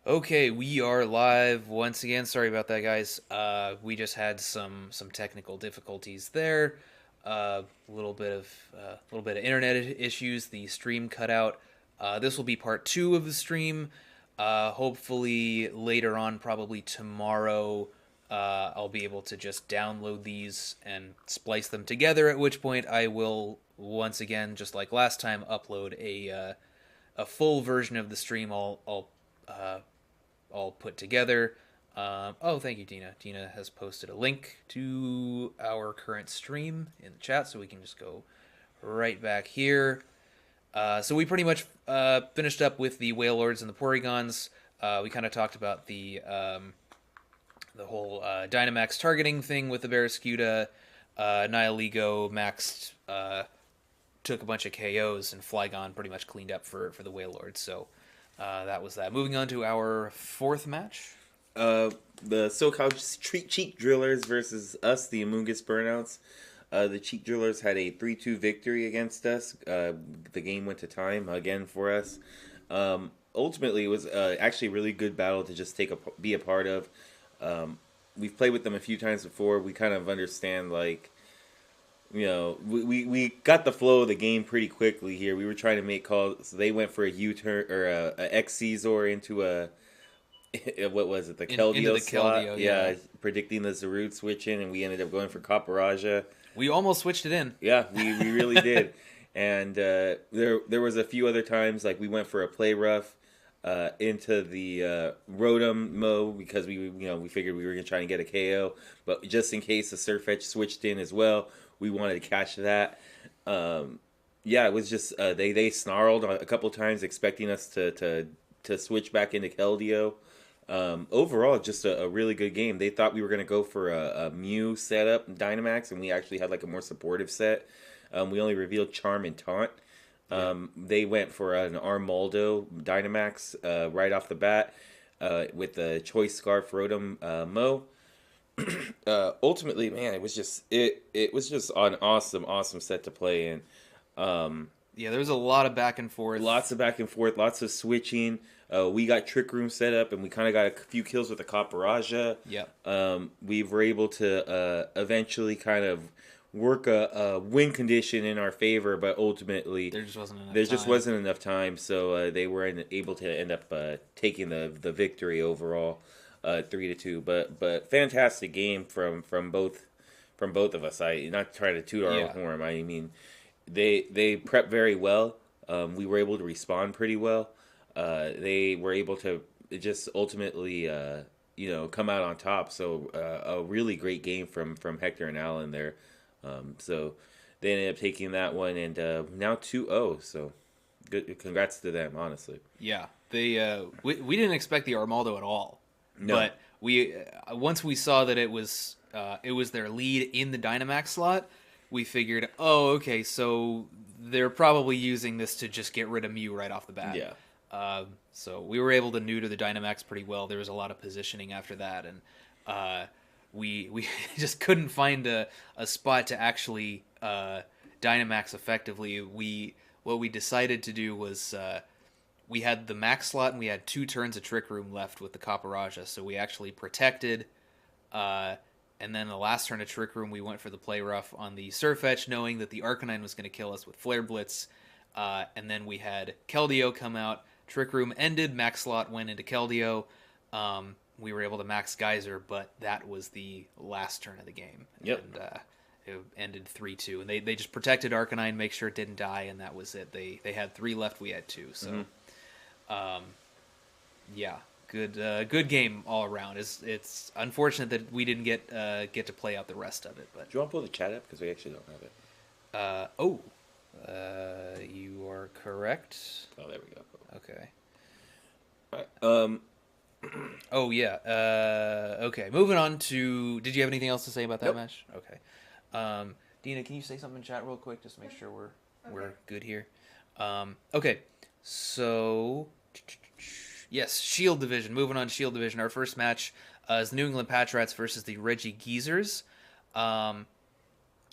Okay, we are live once again. Sorry about that, guys. We just had some technical difficulties there. A little bit of internet issues. The stream cut out. This will be part two of the stream. Hopefully later on, probably tomorrow, I'll be able to just download these and splice them together. At which point, I will once again, just like last time, upload a full version of the stream. Uh, all put together. Oh, thank you, Dina. Dina has posted a link to our current stream in the chat, so we can just go right back here. So we pretty much finished up with the Wailords and the Porygons. We kind of talked about the whole Dynamax targeting thing with the Barraskewda. Nihilego maxed, took a bunch of KOs, and Flygon pretty much cleaned up for the Wailords. So that was that. Moving on to our fourth match. The SoCal Cheek Drillers versus us, the Amoonguss Burnouts. The Cheek Drillers had a 3-2 victory against us. The game went to time again for us. Ultimately, it was actually a really good battle to just be a part of. We've played with them a few times before. We kind of understand, like, we got the flow of the game pretty quickly here. We were trying to make calls. So they went for a U-turn or a X-Caesar into a what was it? The Keldeo into the slot. Keldeo, Yeah, yeah. predicting the Zarud switching, and we ended up going for Caparaja. We almost switched it in. Yeah, we really did. And there was a few other times, like we went for a play rough into the Rotom Mo because we figured we were gonna try and get a KO, but just in case the Surfetch switched in as well, we wanted to catch that. Yeah, it was just they snarled a couple times, expecting us to switch back into Keldeo. Overall, just a really good game. They thought we were going to go for a Mew setup, Dynamax, and we actually had like a more supportive set. We only revealed Charm and Taunt. They went for an Armaldo Dynamax right off the bat with the Choice Scarf Rotom Mo. Ultimately, man, it was just an awesome set to play in. Yeah, there was a lot of back and forth. Lots of back and forth, lots of switching. We got Trick Room set up, and we kind of got a few kills with the Caparaja. Yeah. We were able to eventually kind of work a win condition in our favor, but ultimately There just wasn't enough there time. just wasn't enough time, so they were able to end up taking the victory overall, 3-2. But fantastic game from both of us. I not trying to toot our own horn. I mean, they prepped very well. We were able to respond pretty well. They were able to just ultimately, come out on top. So a really great game from Hector and Allan there. So they ended up taking that one, and now 2-0. So good, congrats to them, honestly. Yeah, they we didn't expect the Armaldo at all. No. But we once we saw that it was their lead in the Dynamax slot, we figured, oh, okay, so they're probably using this to just get rid of Mew right off the bat. Yeah. So we were able to neuter the Dynamax pretty well. There was a lot of positioning after that, and we just couldn't find a spot to actually Dynamax effectively. What we decided to do was we had the max slot and we had 2 turns of Trick Room left with the Caparaja, so we actually protected. And then the last turn of Trick Room, we went for the play rough on the Surfetch, knowing that the Arcanine was going to kill us with Flare Blitz. And then we had Keldeo come out. Trick Room ended. Max slot went into Keldeo. We were able to max Geyser, but that was the last turn of the game. Yep. And it ended 3-2. And they just protected Arcanine, make sure it didn't die, and that was it. They had 3 left. We had 2. So, yeah. Good game all around. It's unfortunate that we didn't get to play out the rest of it. But Do you want to pull the chat up because we actually don't have it? You are correct. Oh, there we go. Okay. All right. Oh yeah. Okay. Moving on to. Did you have anything else to say about that Nope. match? Okay. Dina, can you say something in chat real quick, just to make sure we're good here? Okay. So. Yes, Shield Division. Moving on to Shield Division. Our first match is the New England Patrats versus the Regigeezers.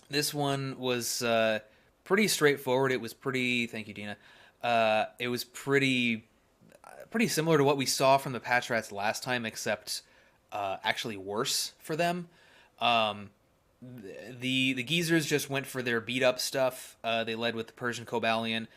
This one was pretty straightforward. It was pretty... Thank you, Dina. It was pretty pretty similar to what we saw from the Patrats last time, except actually worse for them. Um, the Geezers just went for their beat up stuff. They led with the Persian Cobalion.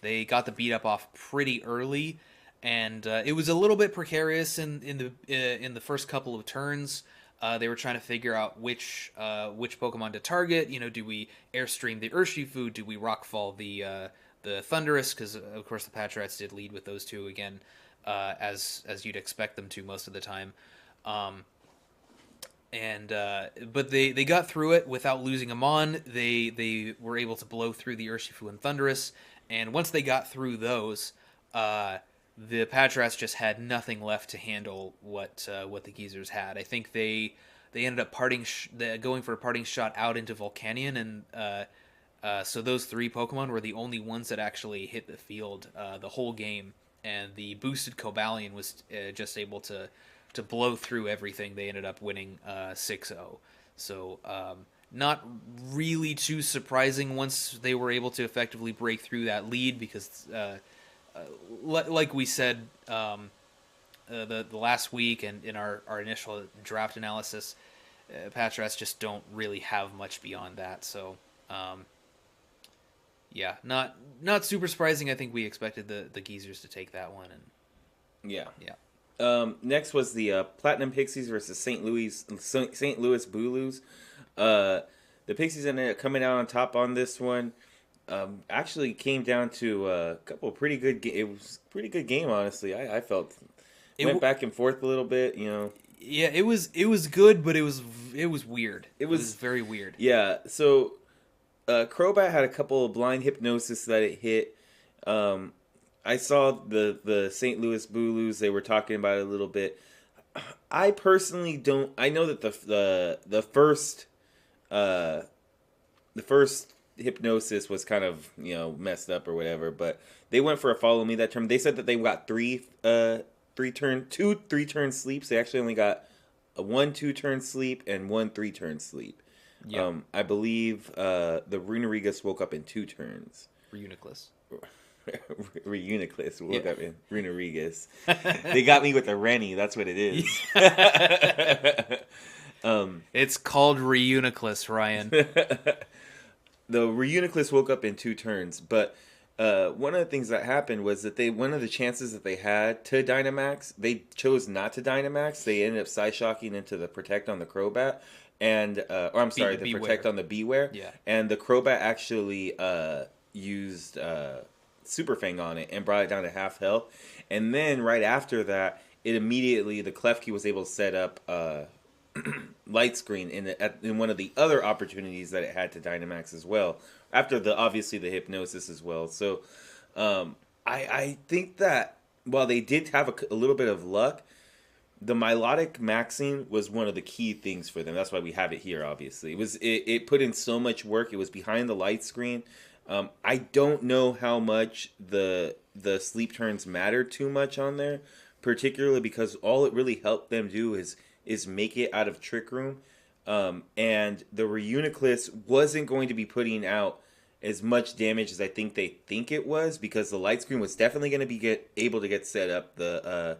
They got the beat up off pretty early, and it was a little bit precarious in the first couple of turns. They were trying to figure out which Pokemon to target. You know, do we airstream the Urshifu? Do we rockfall the Thunderous? Because of course the Patrats did lead with those two again, as you'd expect them to most of the time. But they got through it without losing a Mon. They were able to blow through the Urshifu and Thunderous, and once they got through those, the Patrats just had nothing left to handle what the Geezers had. I think they ended up going for a parting shot out into Volcanion, and so those three Pokemon were the only ones that actually hit the field the whole game, and the boosted Cobalion was just able to blow through everything. They ended up winning 6-0. So not really too surprising once they were able to effectively break through that lead, because like we said the last week and in our initial draft analysis, Patrats just don't really have much beyond that. So yeah, not super surprising. I think we expected the Geezers to take that one. And yeah. Next was the Platinum Pixies versus St. Louis Bulus. The Pixies ended up coming out on top on this one. Actually came down to a couple of pretty good. It was a pretty good game, honestly. I felt went back and forth a little bit. You know. Yeah, it was good, but it was weird. It was very weird. Yeah. So, Crobat had a couple of blind hypnosis that it hit. I saw the St. Louis Bulus. They were talking about it a little bit. I personally don't. I know that the first hypnosis was kind of messed up or whatever, but they went for a follow me that term. They said that they got two 3-turn sleeps. They actually only got a 1 2-turn sleep and 1 3-turn sleep. Yep. I believe the Regigeezers woke up in 2 turns. Reuniclus woke up in Regigeezers. They got me with the Rennie. That's what it is. It's called Reuniclus, Ryan. The Reuniclus woke up in 2 turns, but one of the things that happened was that one of the chances that they had to Dynamax, they chose not to Dynamax. They ended up Psyshocking into the Protect on the Crobat, the Protect on the Beware. Yeah. And the Crobat actually used Super Fang on it and brought it down to half health. And then right after that, the Klefki was able to set up Light Screen in one of the other opportunities that it had to Dynamax as well. After obviously the hypnosis as well. So I think that while they did have a little bit of luck, the Milotic maxing was one of the key things for them. That's why we have it here. Obviously, it put in so much work. It was behind the Light Screen. I don't know how much the sleep turns mattered too much on there, particularly because all it really helped them do is make it out of Trick Room, and the Reuniclus wasn't going to be putting out as much damage as I think they think it was, because the Light Screen was definitely going to be able to get set up. The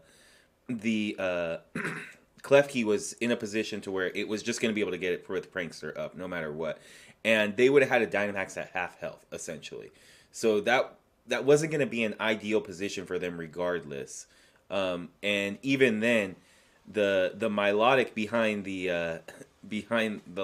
Klefki was in a position to where it was just going to be able to get it with Prankster up no matter what. And they would have had a Dynamax at half health, essentially. So that wasn't going to be an ideal position for them regardless. And even then, the Milotic behind the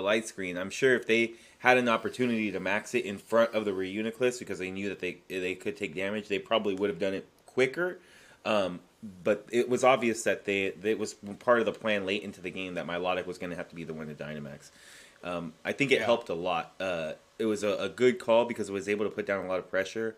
Light Screen, I'm sure if they had an opportunity to max it in front of the Reuniclus because they knew that they could take damage, they probably would have done it quicker. But it was obvious that it was part of the plan late into the game that Milotic was going to have to be the one to Dynamax. I think it helped a lot. It was a good call because it was able to put down a lot of pressure.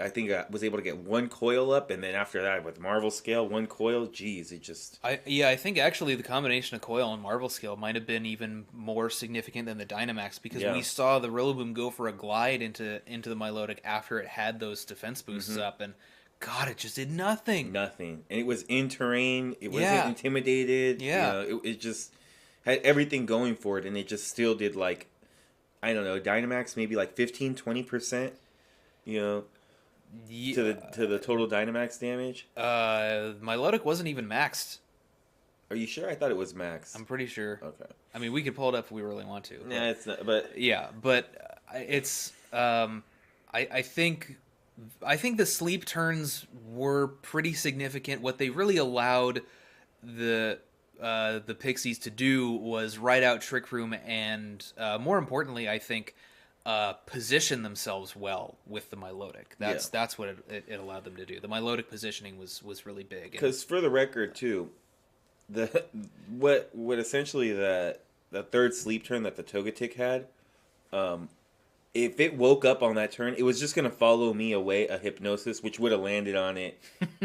I think I was able to get 1 coil up, and then after that, with Marvel Scale, 1 coil, geez, it just... I think actually the combination of coil and Marvel Scale might have been even more significant than the Dynamax, because we saw the Rillaboom go for a glide into the Milotic after it had those defense boosts up, and God, it just did nothing. Nothing. And it was in terrain, it wasn't intimidated, it just had everything going for it, and it just still did, like, I don't know, Dynamax maybe like 15-20%, to the total Dynamax damage? My Lodic wasn't even maxed. Are you sure? I thought it was max. I'm pretty sure. Okay. I mean, we could pull it up if we really want to. Yeah, it's not. But yeah, but it's I think the sleep turns were pretty significant. What they really allowed the Pixies to do was ride out Trick Room and more importantly, I think position themselves well with the Milotic. That's what it allowed them to do. The Milotic positioning was really big. Because for the record too, the what essentially the third sleep turn that the Togetic had, if it woke up on that turn, it was just gonna follow me away a Hypnosis, which would have landed on it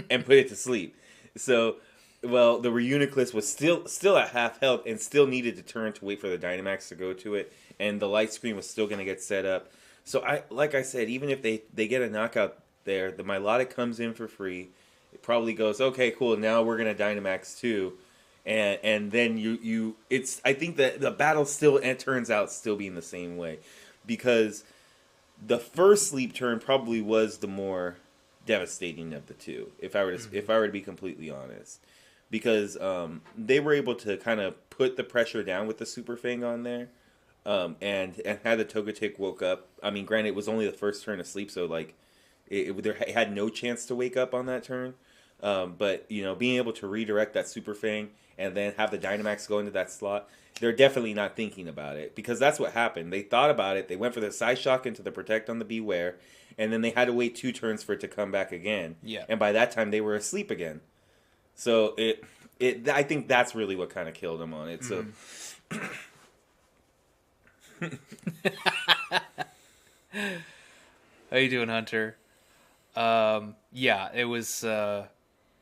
and put it to sleep. So, well, the Reuniclus was still at half health and still needed to turn to wait for the Dynamax to go to it, and the light screen was still gonna get set up. So like I said, even if they get a knockout there, the Milotic comes in for free. It probably goes, okay, cool. Now we're gonna Dynamax too. And then I think that the battle still, it turns out, still being the same way, because the first sleep turn probably was the more devastating of the two, if I were to be completely honest, because they were able to kind of put the pressure down with the Super Fang on there, and had the Togetic woke up. I mean, granted, it was only the first turn of sleep, so like it had no chance to wake up on that turn. But being able to redirect that Super Fang and then have the Dynamax go into that slot, they're definitely not thinking about it, because that's what happened. They thought about it. They went for the Side Shock into the Protect on the Beware, and then they had to wait 2 turns for it to come back again. Yeah. And by that time, they were asleep again. So I think that's really what kind of killed them on it. So. How you doing, Hunter? Yeah, it was.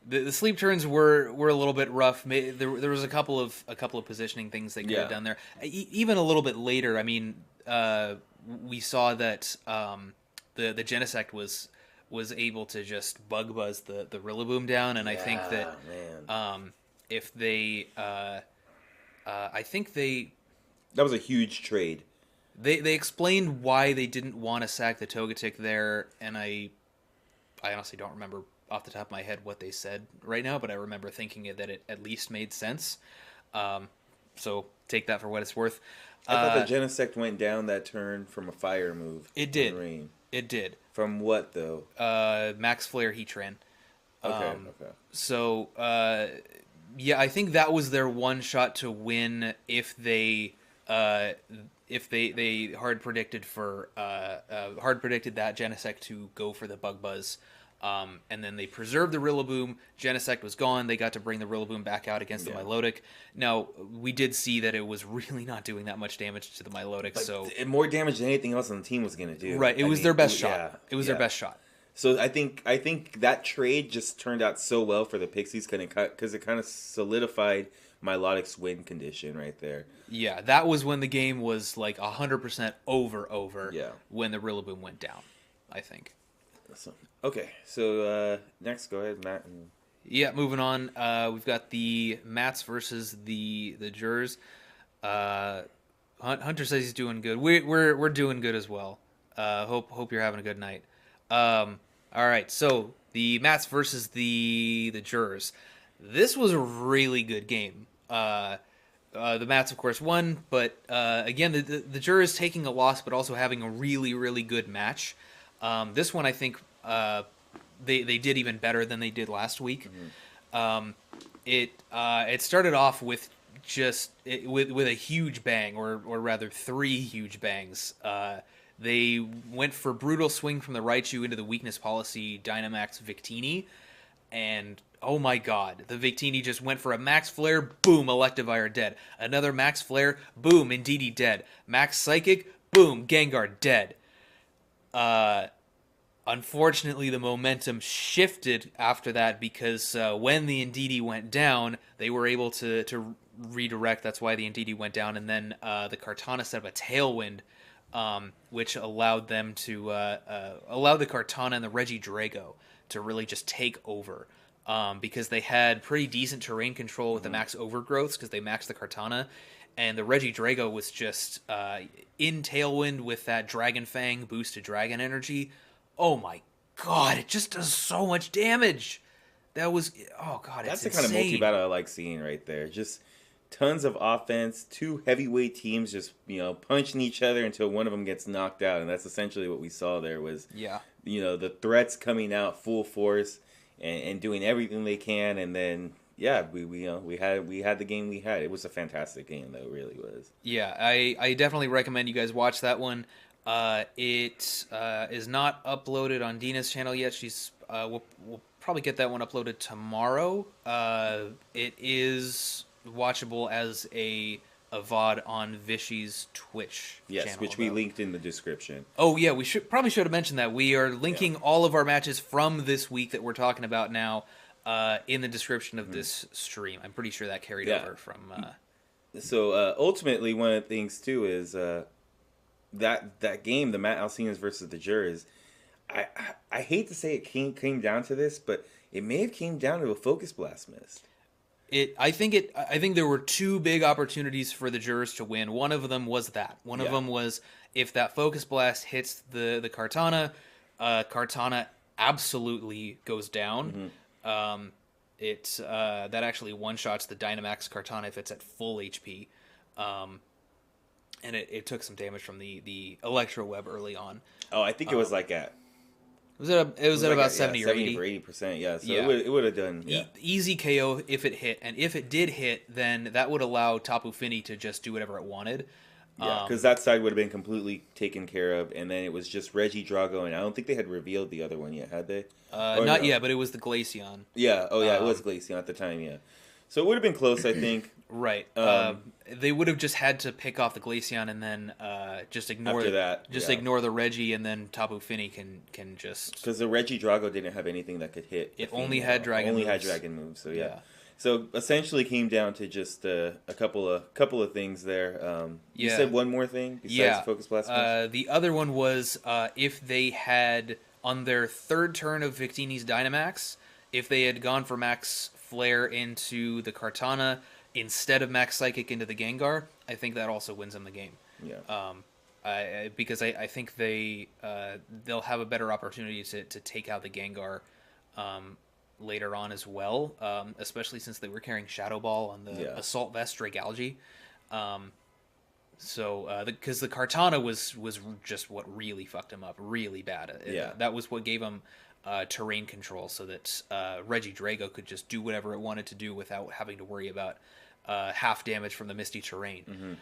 The sleep turns were a little bit rough. There was a couple of positioning things they could have done there. Even a little bit later, I mean, we saw that the Genesect was able to just bug buzz the Rillaboom down, and I think that if they, I think they. That was a huge trade. They explained why they didn't want to sack the Togetic there, and I honestly don't remember off the top of my head what they said right now, but I remember thinking that it at least made sense. So take that for what it's worth. I thought the Genesect went down that turn from a fire move. It did. It did. From what, though? Max Flare Heatran. Okay. So, yeah, I think that was their one shot to win if they hard predicted that Genesect to go for the Bug Buzz. And then they preserved the Rillaboom. Genesect was gone. They got to bring the Rillaboom back out against the Milotic. Now, we did see that it was really not doing that much damage to the Milotic. But so more damage than anything else on the team was going to do. Right. It was their best shot. It was their best shot. So I think that trade just turned out so well for the Pixies because it kind of solidified Milotic's win condition right there. Yeah, that was when the game was like 100% over. Yeah. When the Rillaboom went down, I think. Okay, so next, go ahead, Matt. Yeah, moving on. We've got the Mats versus the Jurors. Hunter says he's doing good. We're doing good as well. Hope you're having a good night. All right, so the Mats versus the Jurors. This was a really good game. The Mats, of course, won, but again, the Jurors taking a loss, but also having a really, really good match. This one, I think, they did even better than they did last week. Mm-hmm. It started off with with a huge bang, or rather 3 huge bangs. They went for Brutal Swing from the Raichu into the Weakness Policy Dynamax Victini, and oh my god, the Victini just went for a Max Flare, boom, Electivire dead. Another Max Flare, boom, Indeedee dead. Max Psychic, boom, Gengar dead. Unfortunately, the momentum shifted after that because when the Indeedee went down, they were able to redirect. That's why the Indeedee went down, and then the Kartana set up a Tailwind, which allowed them to allow the Kartana and the Regidrago to really just take over. Because they had pretty decent terrain control with the max overgrowths because they maxed the Kartana, and the Regidrago was just in Tailwind with that Dragon Fang boost to Dragon Energy. Oh my God, it just does so much damage. That was, oh God, That's it's the kind of insane. multi-battle I like seeing right there. Just tons of offense, two heavyweight teams just, punching each other until one of them gets knocked out. And that's essentially what we saw there was, Yeah. the threats coming out full force and doing everything they can. And then, yeah, we had the game we had. It was a fantastic game, though, it really was. Yeah, I definitely recommend you guys watch that one. It is not uploaded on Dina's channel yet. We'll probably get that one uploaded tomorrow. It is watchable as a VOD on Vishy's Twitch Yes, channel. which we linked in the description. Oh yeah, we should have mentioned that. We are linking all of our matches from this week that we're talking about now in the description of this stream. I'm pretty sure that carried over from. So ultimately, one of the things too is that game, the Matt Alcinas versus the Jurors. I hate to say it came down to this, but it may have came down to a focus blast miss. I think there were two big opportunities for the Jurors to win. One of them was that. One of them was if that focus blast hits the Kartana, Kartana absolutely goes down. That actually one shots the Dynamax Kartana if it's at full HP. And it took some damage from the Electro Web early on. Oh, I think it was like at. It was at about 70 or 80. 80%, yeah. So it would have done easy KO if it hit, and if it did hit, then that would allow Tapu Fini to just do whatever it wanted. Yeah, because that side would have been completely taken care of, and then it was just Regidrago, and I don't think they had revealed the other one yet, had they? Not yet, but it was the Glaceon. Yeah, it was Glaceon at the time, yeah. So it would have been close, I think. Right. They would have just had to pick off the Glaceon and then just ignore ignore the Reggie, and then Tapu Fini can just because the Regidrago didn't have anything that could hit. It only had dragon. Had dragon moves. So yeah. So essentially, came down to just a couple of things there. You said one more thing besides Focus Blast. The other one was if they had on their third turn of Victini's Dynamax, if they had gone for Max Flare into the Kartana instead of Max Psychic into the Gengar, I think that also wins them the game. Yeah. Because I think they'll have a better opportunity to take out the Gengar later on as well, especially since they were carrying Shadow Ball on the Assault Vest Dragalge. Because the Kartana was just what really fucked him up really bad. That was what gave him terrain control, so that Regidrago could just do whatever it wanted to do without having to worry about half damage from the Misty Terrain.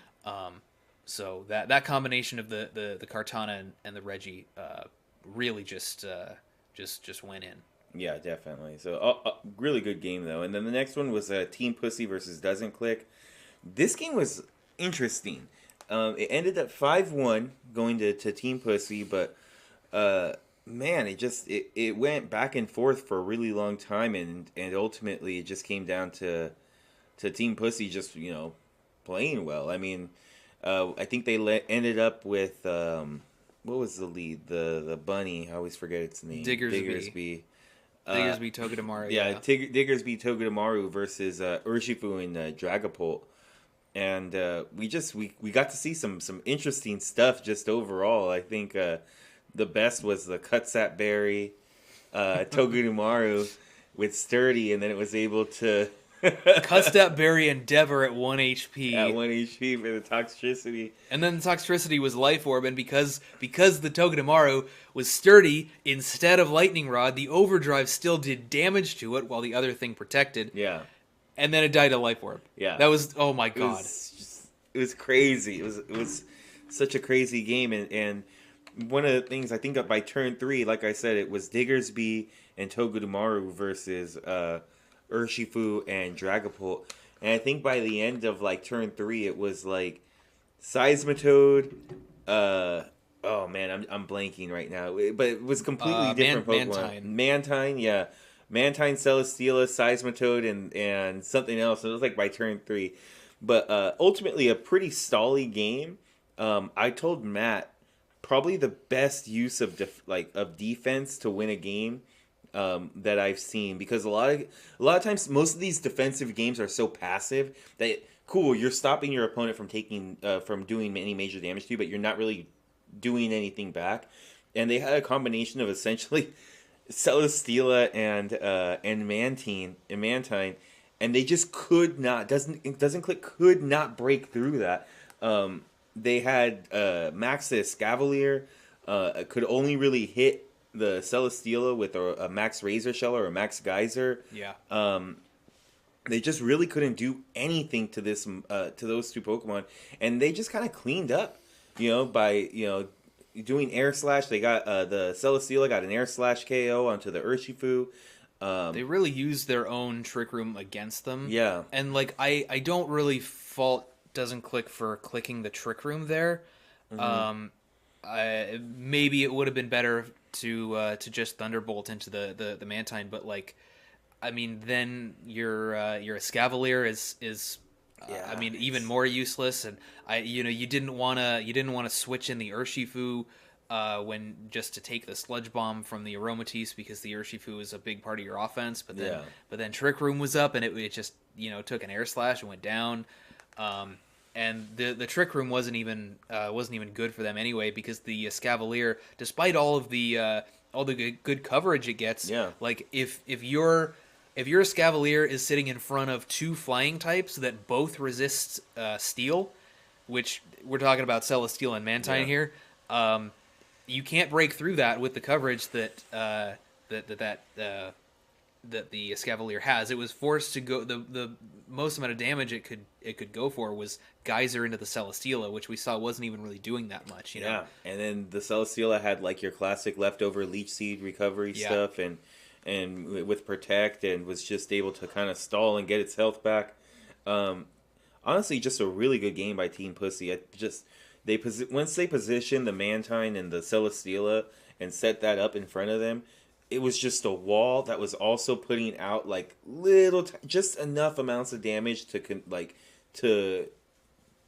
So that combination of the Kartana and the Reggie really just went in. Yeah, definitely. So really good game though. And then the next one was Team Pussy versus Doesnt Click. This game was interesting. It ended up 5-1 going to Team Pussy, but man, it went back and forth for a really long time, and ultimately it just came down to Team Pussy just playing well. I mean, I think they ended up with what was the lead? The bunny. I always forget its name. Diggersby. Diggersby Togedemaru. Yeah, Diggersby Togedemaru versus Urshifu and Dragapult. And we got to see some interesting stuff just overall. I think the best was the Cutsat Berry Togedemaru with Sturdy, and then it was able to Cutsat Berry Endeavor at 1 HP. At 1 HP for the Toxtricity. And then the Toxtricity was Life Orb, and because the Togedemaru was Sturdy instead of Lightning Rod, the Overdrive still did damage to it while the other thing protected. Yeah. And then it died to Life Orb. Yeah. That was, oh my god. It was crazy. It was such a crazy game, and one of the things, I think by turn 3, like I said, it was Diggersby and Togedemaru versus Urshifu and Dragapult. And I think by the end of turn 3, it was Seismitoad. Oh man, I'm blanking right now. But it was completely different Pokemon. Mantine, yeah. Mantine, Celesteela, Seismitoad, and something else. It was by turn 3. But ultimately a pretty stally game. I told Matt probably the best use of defense to win a game that I've seen, because a lot of times most of these defensive games are so passive that you're stopping your opponent from doing any major damage to you, but you're not really doing anything back. And they had a combination of essentially Celesteela and Mantine, and they just could not. Doesn't click. Could not break through that. They had Maxis Cavalier could only really hit the Celesteela with a Max Razor Shell or a Max Geyser. Yeah. They just really couldn't do anything to those two Pokemon, and they just kind of cleaned up, by doing Air Slash. They got the Celesteela got an Air Slash KO onto the Urshifu. They really used their own Trick Room against them. Yeah, and like I don't really fault Doesn't Click for clicking the Trick Room there. Maybe it would have been better to just Thunderbolt into the Mantine, but like, I mean, then your Escavalier is yeah. I mean, even more useless. And you didn't want to switch in the Urshifu when just to take the Sludge Bomb from the Aromatisse, because the Urshifu is a big part of your offense. But then Trick Room was up, and it just took an Air Slash and went down. And the Trick Room wasn't even good for them anyway, because the Escavalier, despite all the good coverage it gets, like if your Escavalier is sitting in front of two flying types that both resist Steel, which we're talking about Celesteela and Mantine here, you can't break through that with the coverage that the Escavalier has. It was forced to go. The most amount of damage it could go for was Geyser into the Celesteela, which we saw wasn't even really doing that much. Yeah, and then the Celesteela had like your classic leftover Leech Seed recovery stuff, and with Protect, and was just able to kind of stall and get its health back. Honestly, just a really good game by Team Pussy. Once they positioned the Mantine and the Celesteela and set that up in front of them, it was just a wall that was also putting out like just enough amounts of damage to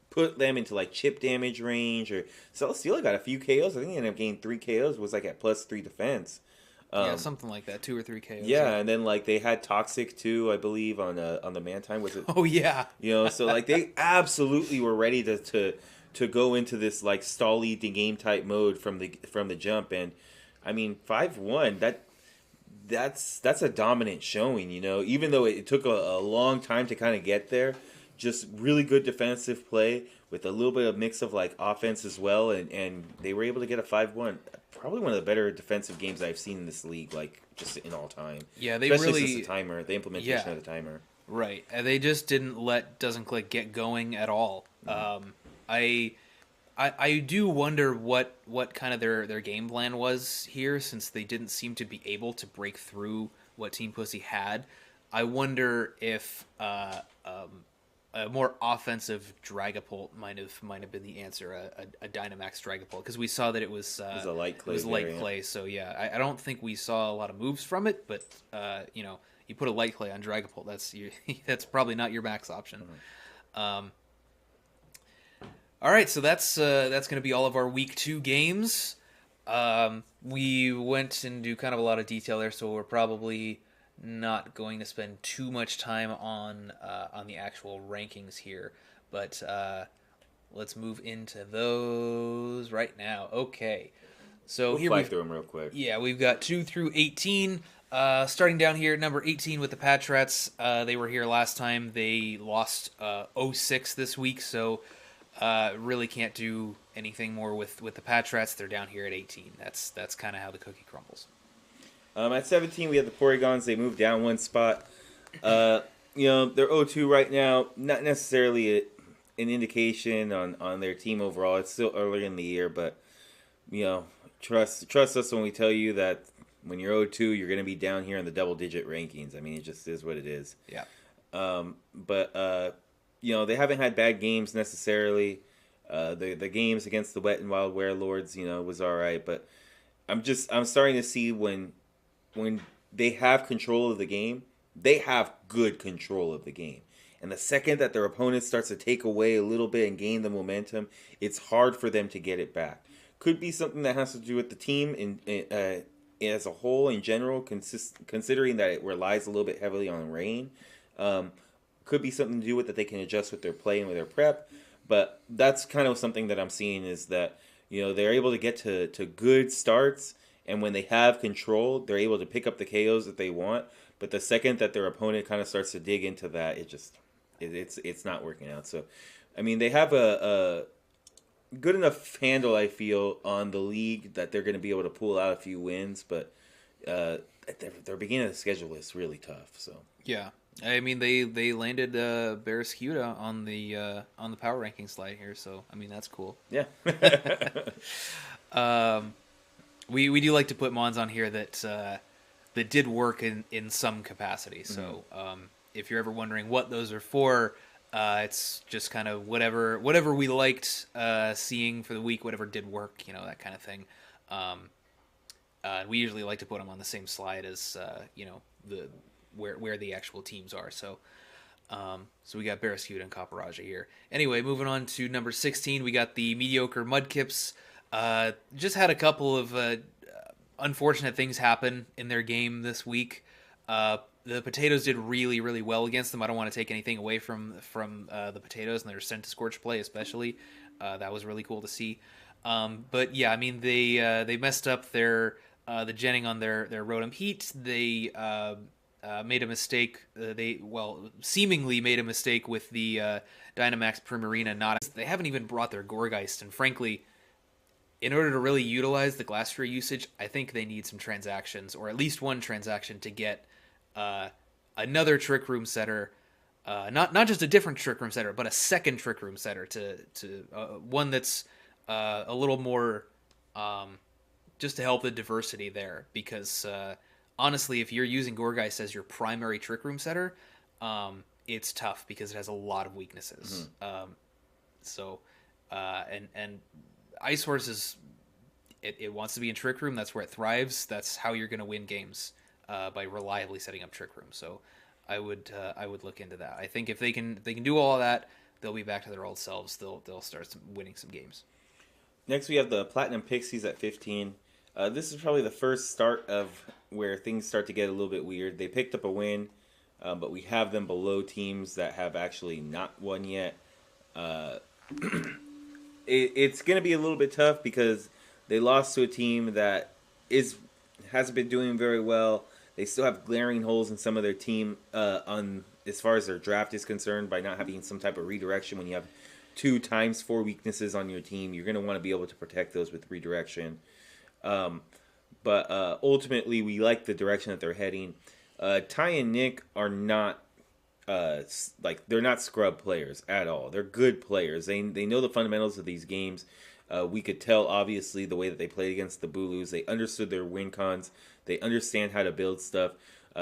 put them into like chip damage range. Or Celesteela got a few KOs. I think he ended up getting 3 KOs. Was like at +3 defense. Something like that, 2 or 3 KOs. Yeah, and then like they had Toxic too, I believe, on the Mantine. Was it? Oh yeah. So like they absolutely were ready to go into this like stally the game type mode from the jump. And I mean 5-1, that's a dominant showing, even though it took a long time to kind of get there. Just really good defensive play with a little bit of mix of like offense as well, and they were able to get a 5-1. Probably one of the better defensive games I've seen in this league, like just in all time. Yeah, they especially really since the implementation of the timer. Right, and they just didn't let Doesn't Click get going at all. I do wonder what kind of their game plan was here, since they didn't seem to be able to break through what Team Pussy had. I wonder if a more offensive Dragapult might have been the answer, a Dynamax Dragapult, because we saw that it was a light clay. It was light clay, so yeah, I don't think we saw a lot of moves from it, but you put a light clay on Dragapult, that's probably not your max option. All right, so that's going to be all of our week 2 games. We went into kind of a lot of detail there, so we're probably not going to spend too much time on the actual rankings here, but let's move into those right now. Okay, so we'll fly through them real quick. Yeah, we've got 2 through 18. Starting down here, number 18 with the Patrats. They were here last time. They lost 0-6 this week, so really can't do anything more with the Patrats. They're down here at 18. That's kind of how the cookie crumbles. At 17, we have the Porygons. They moved down 1 spot. They're 0-2 right now. Not necessarily an indication on their team overall. It's still early in the year, but trust us when we tell you that when you're 0-2, you're going to be down here in the double-digit rankings. I mean, it just is what it is. Yeah. But they haven't had bad games necessarily. The games against the Wet and Wild Wailords, was all right. But I'm starting to see when they have control of the game, they have good control of the game. And the second that their opponent starts to take away a little bit and gain the momentum, it's hard for them to get it back. Could be something that has to do with the team as a whole in general, considering that it relies a little bit heavily on rain. Could be something to do with that they can adjust with their play and with their prep. But that's kind of something that I'm seeing, is that they're able to get to good starts, And when they have control, they're able to pick up the KOs that they want. But the second that their opponent kind of starts to dig into that, it's not working out. So, I mean, they have a good enough handle, I feel, on the league that they're going to be able to pull out a few wins. But their beginning of the schedule is really tough. So Yeah, I mean they landed Barraskewda on the power ranking slide here, so I mean that's cool. yeah. We do like to put mons on here that did work in some capacity. So if you're ever wondering what those are for, it's just kind of whatever we liked seeing for the week, whatever did work, that kind of thing. We usually like to put them on the same slide as the where the actual teams are. So we got Barraskewda and Kaparaja here. Anyway, moving on to number 16, we got the Mediocre Mudkips. Just had a couple of unfortunate things happen in their game this week. The Potatoes did really, really well against them. I don't want to take anything away from the Potatoes and their Sent to Scorch play, especially. That was really cool to see. But yeah, I mean they messed up the genning on their Rotom Heat. They made a mistake. Seemingly made a mistake with the Dynamax Primarina. They haven't even brought their Gourgeist, and frankly, in order to really utilize the Glastrier usage, I think they need some transactions, or at least one transaction to get another Trick Room setter. Not just a different Trick Room setter, but a second Trick Room setter to one that's a little more just to help the diversity there. Because honestly, if you're using Gourgeist as your primary Trick Room setter, it's tough because it has a lot of weaknesses. And Ice Horse it wants to be in Trick Room. That's where it thrives. That's how you're going to win games, by reliably setting up Trick Room. So I would look into that. I think if they can do all of that, they'll be back to their old selves. They'll start winning some games. Next, we have the Platinum Pixies at 15. This is probably the first start of where things start to get a little bit weird. They picked up a win, but we have them below teams that have actually not won yet. It's going to be a little bit tough because they lost to a team that hasn't been doing very well. They still have glaring holes in some of their team on as far as their draft is concerned by not having some type of redirection. When you have 2 times 4 weaknesses on your team, you're going to want to be able to protect those with redirection. But ultimately, we like the direction that they're heading. Ty and Nick are not they're not scrub players at all. They're good players. They know the fundamentals of these games. We could tell, obviously, the way that they played against the Bulus. They understood their win cons. They understand how to build stuff.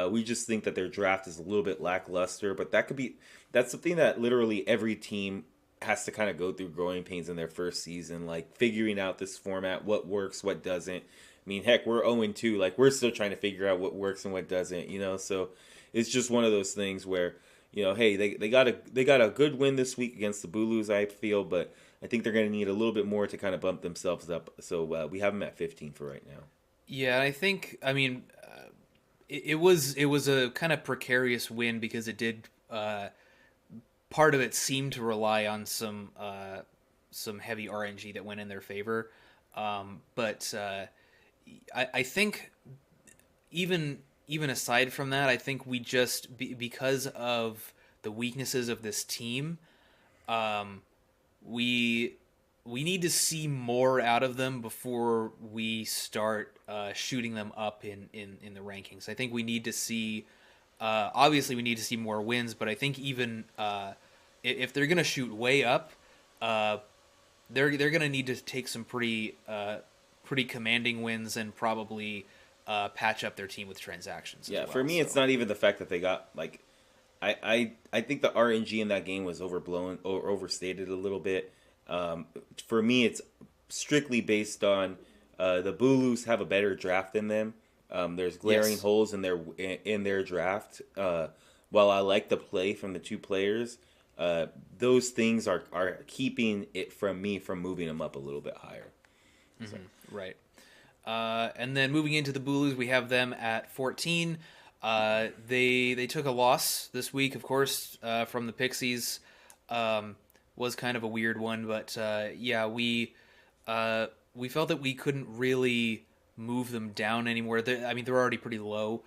We just think that their draft is a little bit lackluster, but that's something that literally every team has to kind of go through growing pains in their first season, like figuring out this format, what works, what doesn't. I mean, heck, we're 0-2. Like, we're still trying to figure out what works and what doesn't, So it's just one of those things where, hey, they got a good win this week against the Bulus, I feel, but I think they're going to need a little bit more to kind of bump themselves up. So we have them at 15 for right now. Yeah, I think, I mean, it was a kind of precarious win because it did, part of it seemed to rely on some heavy RNG that went in their favor. But I think even aside from that, I think we just, because of the weaknesses of this team, we need to see more out of them before we start shooting them up in the rankings. I think we need to see, obviously we need to see more wins, but I think even if they're going to shoot way up, they're going to need to take some pretty commanding wins and probably patch up their team with transactions. Yeah, as well. For me, it's not even the fact that they got, I think the RNG in that game was overblown or overstated a little bit. For me, it's strictly based on the Bulus have a better draft than them. There's glaring holes in their draft. While I like the play from the 2 players, those things are keeping it from me from moving them up a little bit higher. Mm-hmm. So. Right. And then moving into the Bulus, we have them at 14. They took a loss this week, of course, from the Pixies. Was kind of a weird one, but yeah, we felt that we couldn't really move them down anymore. I mean, they're already pretty low.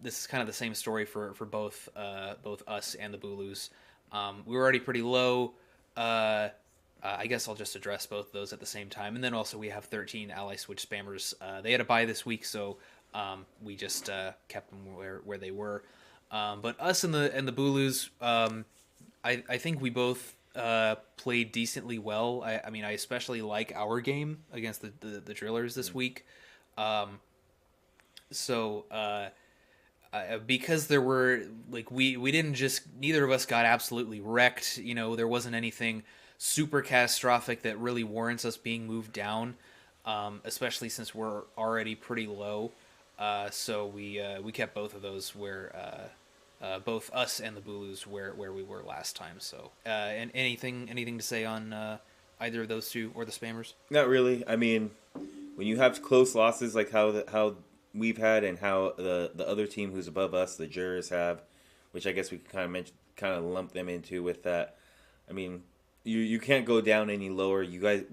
This is kind of the same story for both us and the Bulus. We were already pretty low. I guess I'll just address both of those at the same time. And then also we have 13 ally switch spammers. They had a bye this week, so we just kept them where they were. But us and the Bulus, I think we both played decently well. I mean, I especially like our game against the Drillers this week. Because there were like we didn't just neither of us got absolutely wrecked. You know, there wasn't anything super catastrophic that really warrants us being moved down, especially since we're already pretty low. So we kept both of those where both us and the Bulus where we were last time. So and anything to say on either of those two or the spammers? Not really. I mean, when you have close losses like how we've had and how the other team who's above us, the Jurors, have, which I guess we can kind of lump them into with that. I mean, you can't go down any lower. You guys,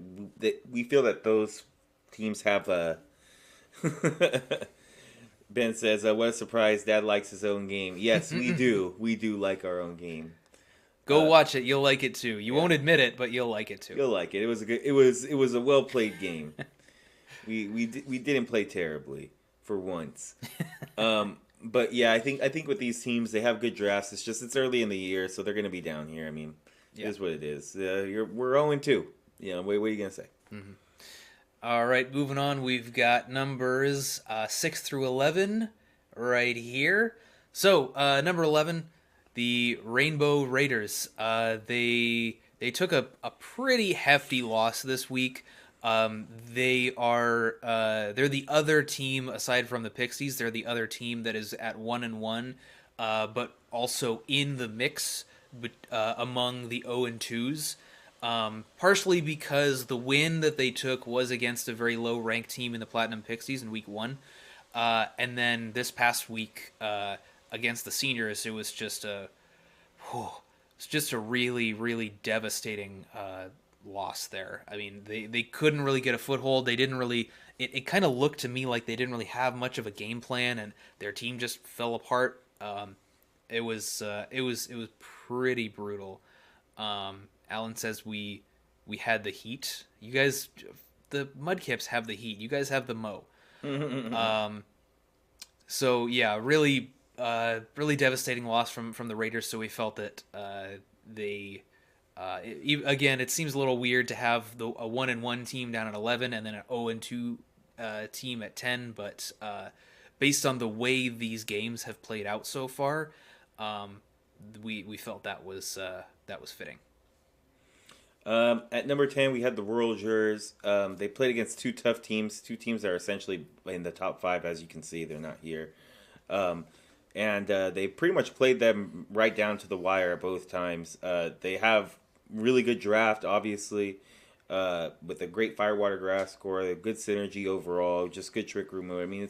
we feel that those teams have a. Ben says, "What a surprise! Dad likes his own game." Yes, we do. We do like our own game. Go watch it. You'll like it too. You won't admit it, but you'll like it too. You'll like it. It was a good. It was a well played game. we didn't play terribly for once. But yeah, I think with these teams, they have good drafts. It's early in the year, so they're going to be down here. I mean, it is what it is. We're 0-2. You know, what are you going to say? Mm-hmm. All right, moving on. We've got numbers 6 through 11 right here. So number 11, the Rainbow Raiders. They took a pretty hefty loss this week. They're the other team aside from the Pixies. They're the other team that is at 1-1, but also in the mix among the 0-2s. Partially because the win that they took was against a very low ranked team in the Platinum Pixies in week 1, and then this past week against the Seniors, it was just a really, really devastating loss there. I mean, they couldn't really get a foothold. They didn't really. It kind of looked to me like they didn't really have much of a game plan, and their team just fell apart. It was pretty brutal. Allan says we had the heat. You guys, the Mudkips have the heat. You guys have the mo. So yeah, really devastating loss from the Raiders. So we felt that again, it seems a little weird to have a 1-1 team down at 11 and then an 0-2 team at 10. But based on the way these games have played out so far, we felt that was fitting. At number 10, we had the Rural Jurors. They played against two tough teams. Two teams that are essentially in the top 5, as you can see. They're not here. And they pretty much played them right down to the wire both times. They have really good draft, obviously, with a great Firewater Grass score, a good synergy overall, just good trick room mode. I mean,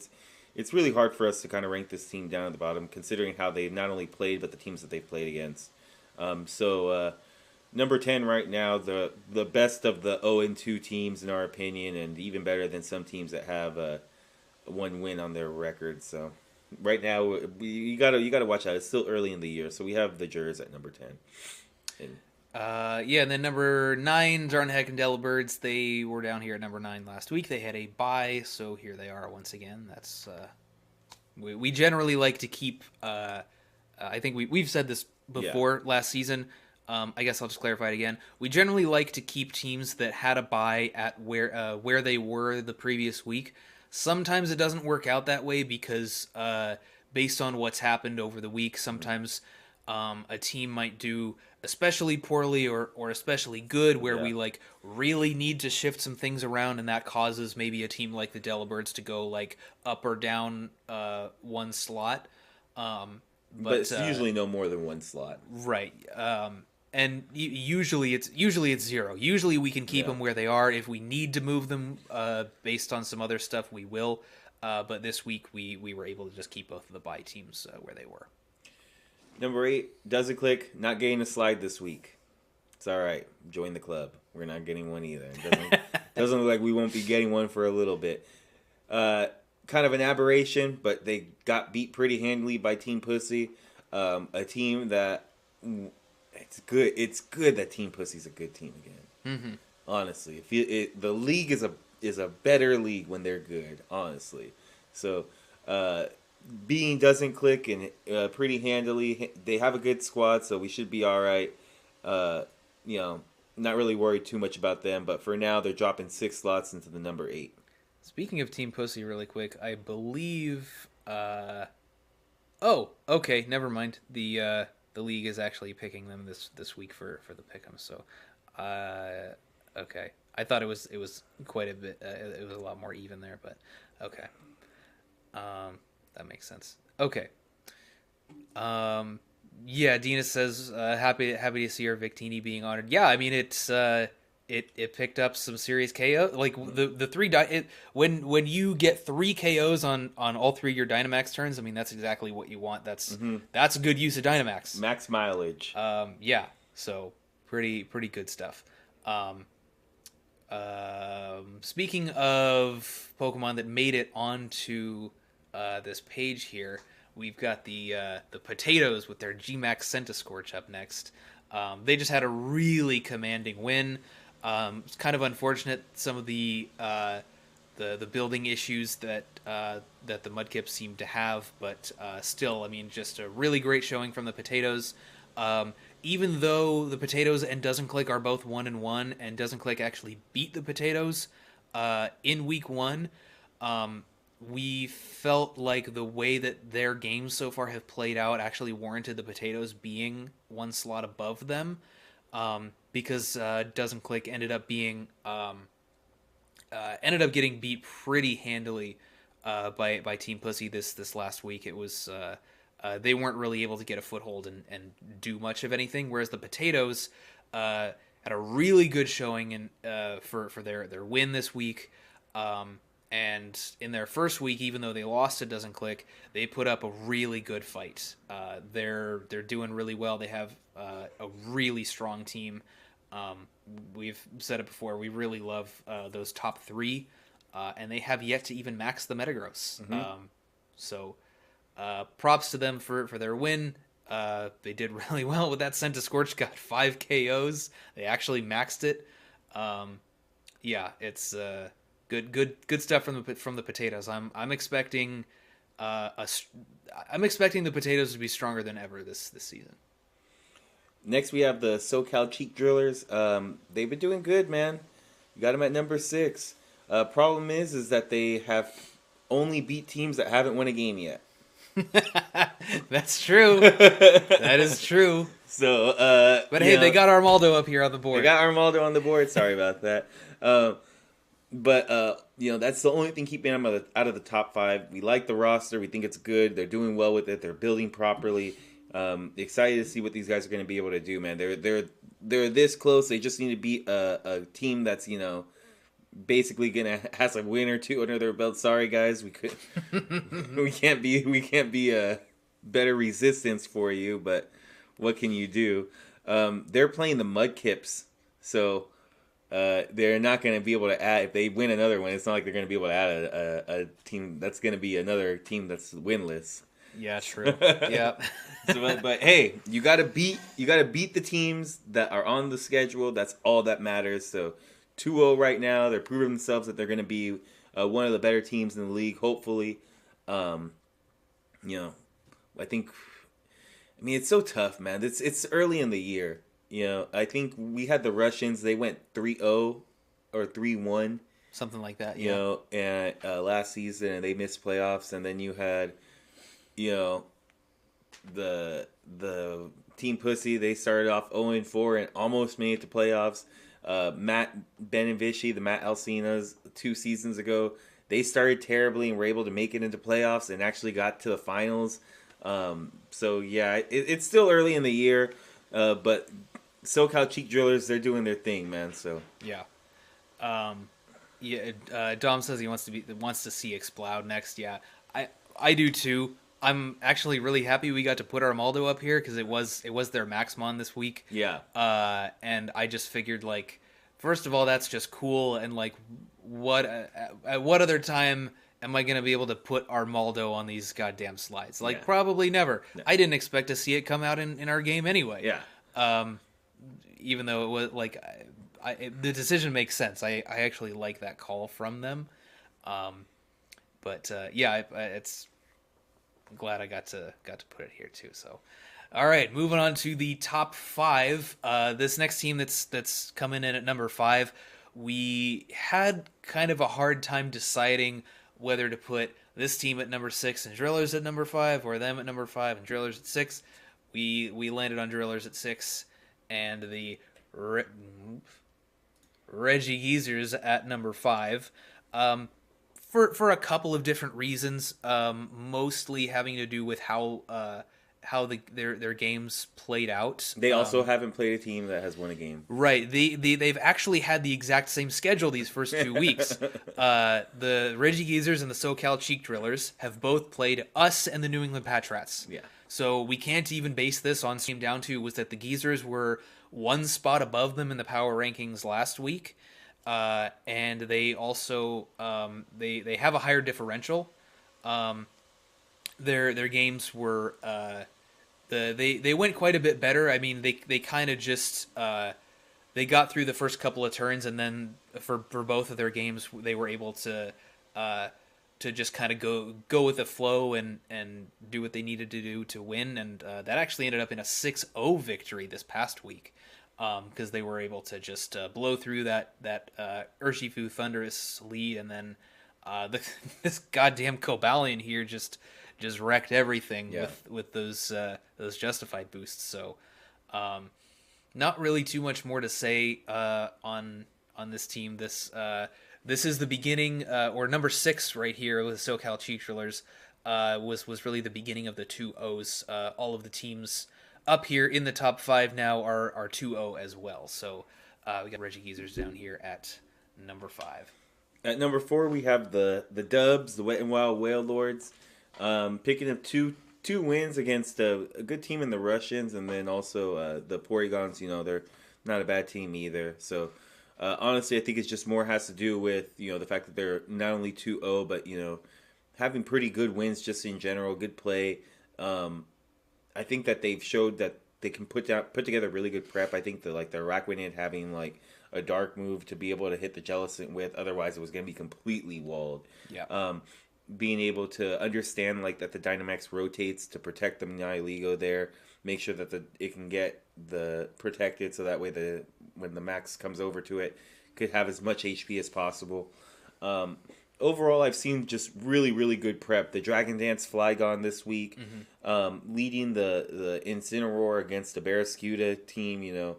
it's really hard for us to kind of rank this team down at the bottom, considering how they've not only played, but the teams that they've played against. Number 10 right now, the best of the 0-2 teams in our opinion, and even better than some teams that have one win on their record. So right now, you gotta watch out. It's still early in the year, so we have the Jurors at number 10. And then number 9, Darnheck and Delibirds. They were down here at number 9 last week. They had a bye, so here they are once again. That's we generally like to keep. I think we've said this before last season. I guess I'll just clarify it again. We generally like to keep teams that had a bye at where they were the previous week. Sometimes it doesn't work out that way because based on what's happened over the week, sometimes a team might do especially poorly or especially good where we like really need to shift some things around, and that causes maybe a team like the Delibirds to go like up or down one slot. But it's usually no more than one slot. Right. And usually it's 0. Usually we can keep them where they are. If we need to move them based on some other stuff, we will. But this week we were able to just keep both of the bye teams where they were. Number 8, Doesn't Click, not getting a slide this week. It's all right. Join the club. We're not getting one either. It doesn't look like we won't be getting one for a little bit. Kind of an aberration, but they got beat pretty handily by Team Pussy. A team that it's good. It's good that Team Pussy's a good team again. Mm-hmm. Honestly, the league is a better league when they're good. Honestly, so being doesn't click and pretty handily. They have a good squad, so we should be all right. You know, not really worried too much about them. But for now, they're dropping 6 slots into the number 8. Speaking of Team Pussy, really quick, I believe. Oh, okay, never mind. The league is actually picking them this week for the pick'em. So, okay. I thought it was quite a bit. It was a lot more even there, but okay. That makes sense. Okay. Yeah, Dina says happy to see our Victini being honored. Yeah, I mean it's it picked up some serious KO. Like the three when you get 3 KOs on all 3 of your Dynamax turns, I mean that's exactly what you want. That's a good use of Dynamax. Max mileage. Yeah. So pretty good stuff. Speaking of Pokemon that made it onto this page here, we've got the Potatoes with their Gmax Centiskorch up next. They just had a really commanding win. It's kind of unfortunate some of the building issues that the Mudkips seem to have, but still, I mean, just a really great showing from the Potatoes. Even though the Potatoes and Doesn't Click are both 1-1, and Doesn't Click actually beat the Potatoes in week 1, we felt like the way that their games so far have played out actually warranted the Potatoes being 1 slot above them, because Doesn't Click ended up getting beat pretty handily by Team Pussy this last week. It was they weren't really able to get a foothold and do much of anything, whereas the Potatoes had a really good showing for their win this week. And in their first week, even though they lost to Doesn't Click, they put up a really good fight. They're doing really well. They have a really strong team. We've said it before. We really love those top 3, and they have yet to even max the Metagross. So props to them for their win. They did really well with that. Centiskorch got 5 KOs. They actually maxed it. Yeah, it's good stuff from the Potatoes. I'm expecting I'm expecting the Potatoes to be stronger than ever this season. Next, we have the SoCal Cheek Drillers. They've been doing good, man. You got them at number 6. Problem is that they have only beat teams that haven't won a game yet. That's true. That is true. So, but hey, they got Armaldo up here on the board. They got Armaldo on the board. Sorry about that. But that's the only thing keeping them out of the top 5. We like the roster. We think it's good. They're doing well with it. They're building properly. Excited to see what these guys are going to be able to do, man. They're this close. They just need to beat a team that's basically gonna has a win or 2 under their belt. Sorry, guys, we can't be a better resistance for you. But what can you do? They're playing the Mudkips, so. They're not going to be able to add, if they win another one, it's not like they're going to be able to add a team that's going to be another team that's winless. Yeah, true. Yeah. But hey, you got to beat the teams that are on the schedule. That's all that matters. So 2-0 right now. They're proving themselves that they're going to be one of the better teams in the league, hopefully. I think, it's so tough, man. It's early in the year. I think we had the Russians. They went 3-0 or 3-1. Something like that, yeah. And last season, and they missed playoffs. And then you had, the Team Pussy. They started off 0-4 and almost made it to playoffs. Matt Benevici, the Matt Alcinas, 2 seasons ago, they started terribly and were able to make it into playoffs and actually got to the finals. So yeah, it's still early in the year, but SoCal Cheek Drillers, they're doing their thing, man. So yeah, Dom says he wants to see Exploud next. Yeah, I do too. I'm actually really happy we got to put Armaldo up here because it was their Maxmon this week. Yeah. And I just figured, like, first of all, that's just cool, and like, what at what other time am I going to be able to put Armaldo on these goddamn slides? Like, Yeah. probably never. No. I didn't expect to see it come out in our game anyway. Yeah. Even though it was like, the decision makes sense. I actually like that call from them. It's glad I got to put it here too. So, all right, moving on to the top 5. This next team that's coming in at number 5, we had kind of a hard time deciding whether to put this team at number 6 and Drillers at number 5, or them at number 5 and Drillers at 6. We landed on Drillers at 6, and the Regigeezers at number 5. For a couple of different reasons, mostly having to do with how their games played out. They also haven't played a team that has won a game. Right. They've actually had the exact same schedule these first 2 weeks. The Regigeezers and the SoCal Cheek Drillers have both played us and the New England Patrats. Yeah. So we can't even base this on came down to was that the Geezers were 1 spot above them in the power rankings last week. And they also they have a higher differential. Their games were they went quite a bit better. I mean, they kind of just they got through the first couple of turns, and then for both of their games they were able to just kind of go with the flow and do what they needed to do to win, and that actually ended up in a 6-0 victory this past week. Because they were able to just blow through that Urshifu Thunderous lead, and then this goddamn Cobalion here just wrecked everything with those justified boosts. So not really too much more to say on this team. This is the beginning, or number 6 right here with SoCal Cheek Drillers was really the beginning of the 2-0s. All of the teams up here in the top 5 now are 2-0 as well. So we got Regigeezers down here at number 5. At number 4, we have the Dubs, the Wet and Wild Wailords, picking up two wins against a good team in the Russians, and then also the Porygons. You know, they're not a bad team either. So honestly, I think it's just more has to do with the fact that they're not only 2-0, but having pretty good wins just in general, good play. I think that they've showed that they can put together really good prep. I think that the Araquanid having a dark move to be able to hit the Jellicent with, otherwise it was going to be completely walled. Yeah. Being able to understand that the Dynamax rotates to protect the Nihilego there, make sure that it can get the protected so that way when the Max comes over to it could have as much HP as possible. Overall, I've seen just really, really good prep. The Dragon Dance Flygon this week, leading the Incineroar against the Barraskewda team.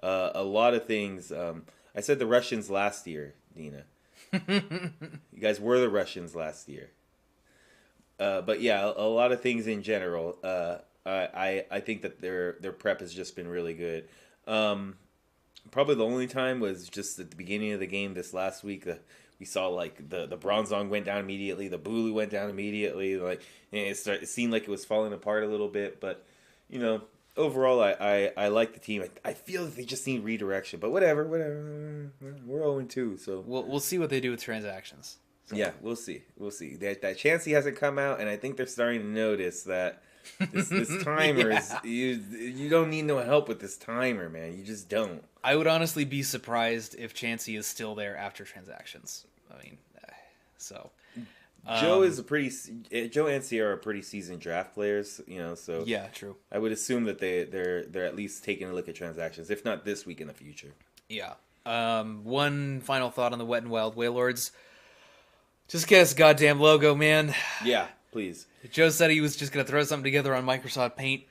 A lot of things. I said the Russians last year, Dina. You guys were the Russians last year. But yeah, a lot of things in general. I think that their prep has just been really good. Probably the only time was just at the beginning of the game this last week. We saw the Bronzong went down immediately, the Bulu went down immediately. It seemed like it was falling apart a little bit, but overall I like the team. I feel that they just need redirection, but whatever. We're 0-2, so we'll see what they do with transactions. So. Yeah, we'll see. That Chansey hasn't come out, and I think they're starting to notice that this timer is you don't need no help with this timer, man. You just don't. I would honestly be surprised if Chansey is still there after transactions. I mean, so Joe and Sierra are pretty seasoned draft players, so yeah, true. I would assume that they're at least taking a look at transactions, if not this week, in the future. Yeah. One final thought on the Wet and Wild Wailords. Just get us a goddamn logo, man. Yeah, please. Joe said he was just gonna throw something together on Microsoft Paint.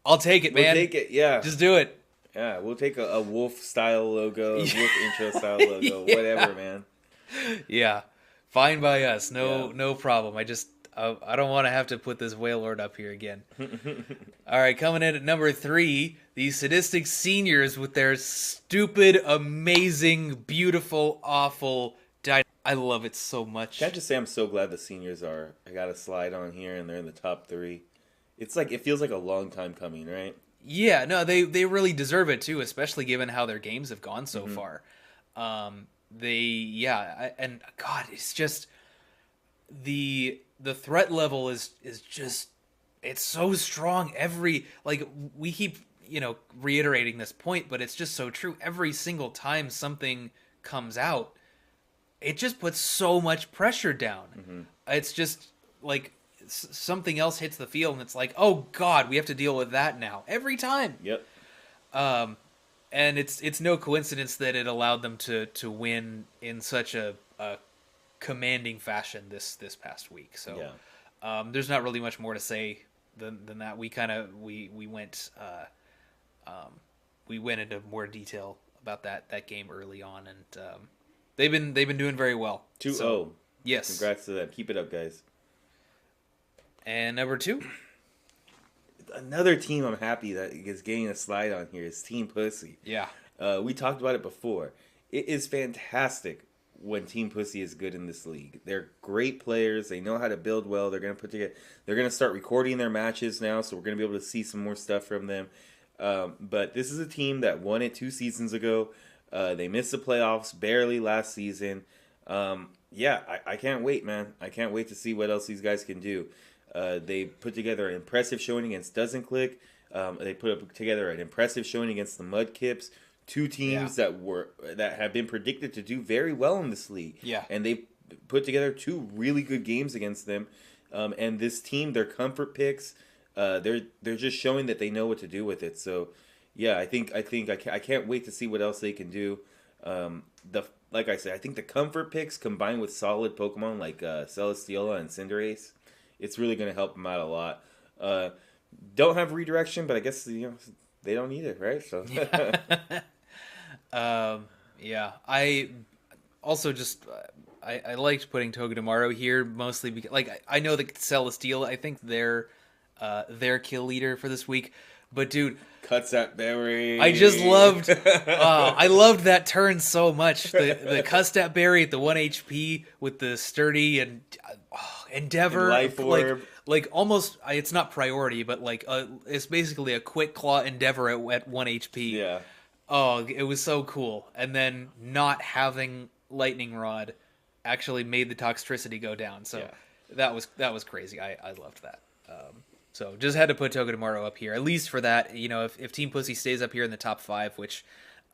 I'll take it, man. We'll take it, yeah. Just do it. Yeah, we'll take a wolf style logo, a wolf intro style logo, whatever, man. Yeah, fine by us. No problem. I don't want to have to put this Wailord up here again. All right, coming in at number 3, the Sadistic Seniors with their stupid, amazing, beautiful, awful. I love it so much. Can I just say I'm so glad the Seniors I got a slide on here and they're in the top 3. It's it feels like a long time coming, right? Yeah, no, they really deserve it too, especially given how their games have gone so far. And God, it's just the threat level is just, it's so strong. We keep reiterating this point, but it's just so true. Every single time something comes out, it just puts so much pressure down. Mm-hmm. It's just like something else hits the field, and it's like, oh God, we have to deal with that now every time. Yep. And it's no coincidence that it allowed them to win in such a commanding fashion this past week. So Yeah. there's not really much more to say than that. We went into more detail about that game early on, and they've been doing very well. 2-0. So, yes. Congrats to them. Keep it up, guys. And number 2, another team I'm happy that is getting a slide on here is Team Pussy. Yeah. We talked about it before. It is fantastic when Team Pussy is good in this league. They're great players. They know how to build well. They're going to start recording their matches now, so we're going to be able to see some more stuff from them. But this is a team that won it 2 seasons ago. They missed the playoffs barely last season. I can't wait, man. I can't wait to see what else these guys can do. They put together an impressive showing against Doesnt Click. They put together an impressive showing against the Mudkips. 2 teams that have been predicted to do very well in this league. Yeah. And they put together 2 really good games against them. And this team, their comfort picks, they're just showing that they know what to do with it. So, yeah, I can't wait to see what else they can do. Like I said, I think the comfort picks combined with solid Pokemon like Celesteela and Cinderace, it's really going to help them out a lot. Don't have redirection, but I guess they don't need it, right? So. I also just I liked putting Togedemaru here mostly because I know that Celesteela, I think they're their kill leader for this week, but dude, cuts that berry. I just loved I loved that turn so much. The Custat Berry at the 1 HP with the sturdy and Endeavor, and Life Orb. Like almost, it's not priority, but it's basically a quick claw Endeavor at 1 HP. Yeah. Oh, it was so cool. And then not having Lightning Rod actually made the toxicity go down. So that was crazy. I loved that. So just had to put Togedemaru up here, at least for that. If Team Pussy stays up here in the top 5, which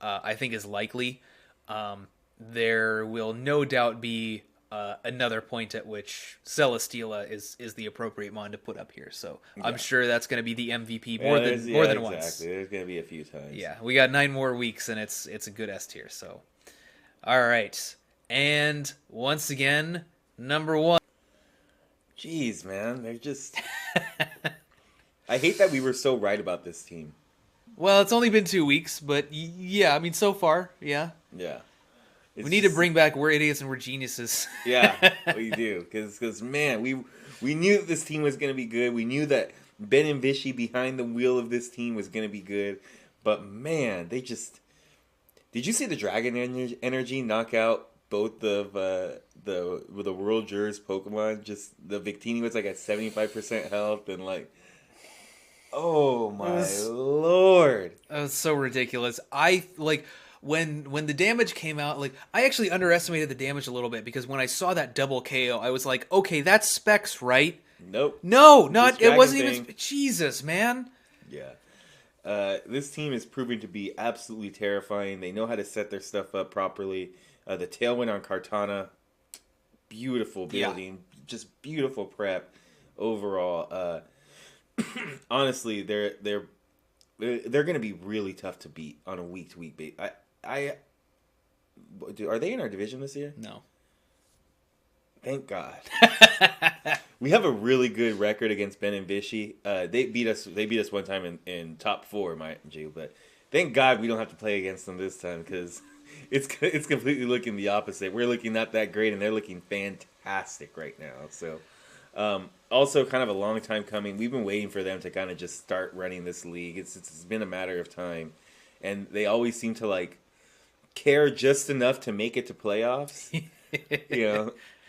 I think is likely, there will no doubt be another point at which Celesteela is the appropriate mon to put up here. So I'm sure that's going to be the MVP more than once. Exactly. There's going to be a few times. Yeah, we got 9 more weeks, and it's a good S tier. So, all right, and once again, number 1. Jeez, man, they're just. I hate that we were so right about this team. Well, it's only been 2 weeks, but yeah, I mean, so far, yeah. Yeah. We need to bring back We're Idiots and We're Geniuses. Yeah, we do. Because man, we knew that this team was going to be good. We knew that Ben and Vichy behind the wheel of this team was going to be good. But man, they just... Did you see the Dragon Energy knock out both of the World Jurors Pokemon? Just the Victini was at 75% health and oh my lord. That was so ridiculous. When the damage came out, I actually underestimated the damage a little bit because when I saw that double KO, I was like, okay, that's Specs, right? Nope. No, it wasn't even. Jesus, man. Yeah. This team is proving to be absolutely terrifying. They know how to set their stuff up properly. The Tailwind on Kartana, beautiful building, just beautiful prep overall. Honestly, they're going to be really tough to beat on a week-to-week basis. Are they in our division this year? No. Thank God. We have a really good record against Ben and Vichy. They beat us one time in top 4, mind you. But thank God we don't have to play against them this time because it's completely looking the opposite. We're looking not that great, and they're looking fantastic right now. So, also kind of a long time coming. We've been waiting for them to kind of just start running this league. It's been a matter of time, and they always seem to care just enough to make it to playoffs.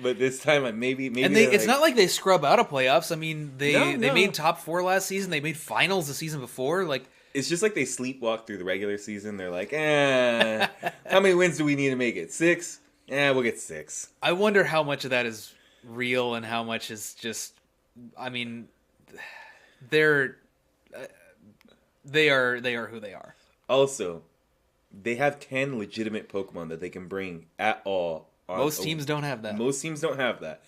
But this time maybe and it's not like they scrub out of playoffs. I mean, they made top 4 last season. They made finals the season before. It's just like they sleepwalk through the regular season. They're like, how many wins do we need to make it? 6? Yeah, we'll get 6. I wonder how much of that is real and how much is just. I mean, they're they are who they are. Also, they have 10 legitimate Pokemon that they can bring at all. Most teams don't have that. Most teams don't have that.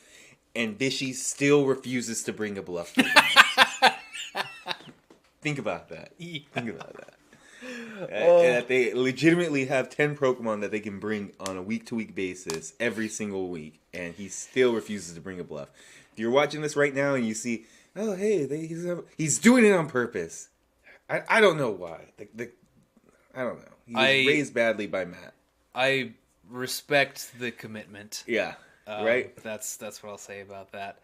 And Vishy still refuses to bring a bluff. Think about that. Yeah. Think about that. That they legitimately have 10 Pokemon that they can bring on a week-to-week basis every single week, and he still refuses to bring a bluff. If you're watching this right now and you see, oh, hey, he's doing it on purpose. I don't know why. I don't know. He was raised badly by Matt. I respect the commitment. Yeah, right? That's what I'll say about that.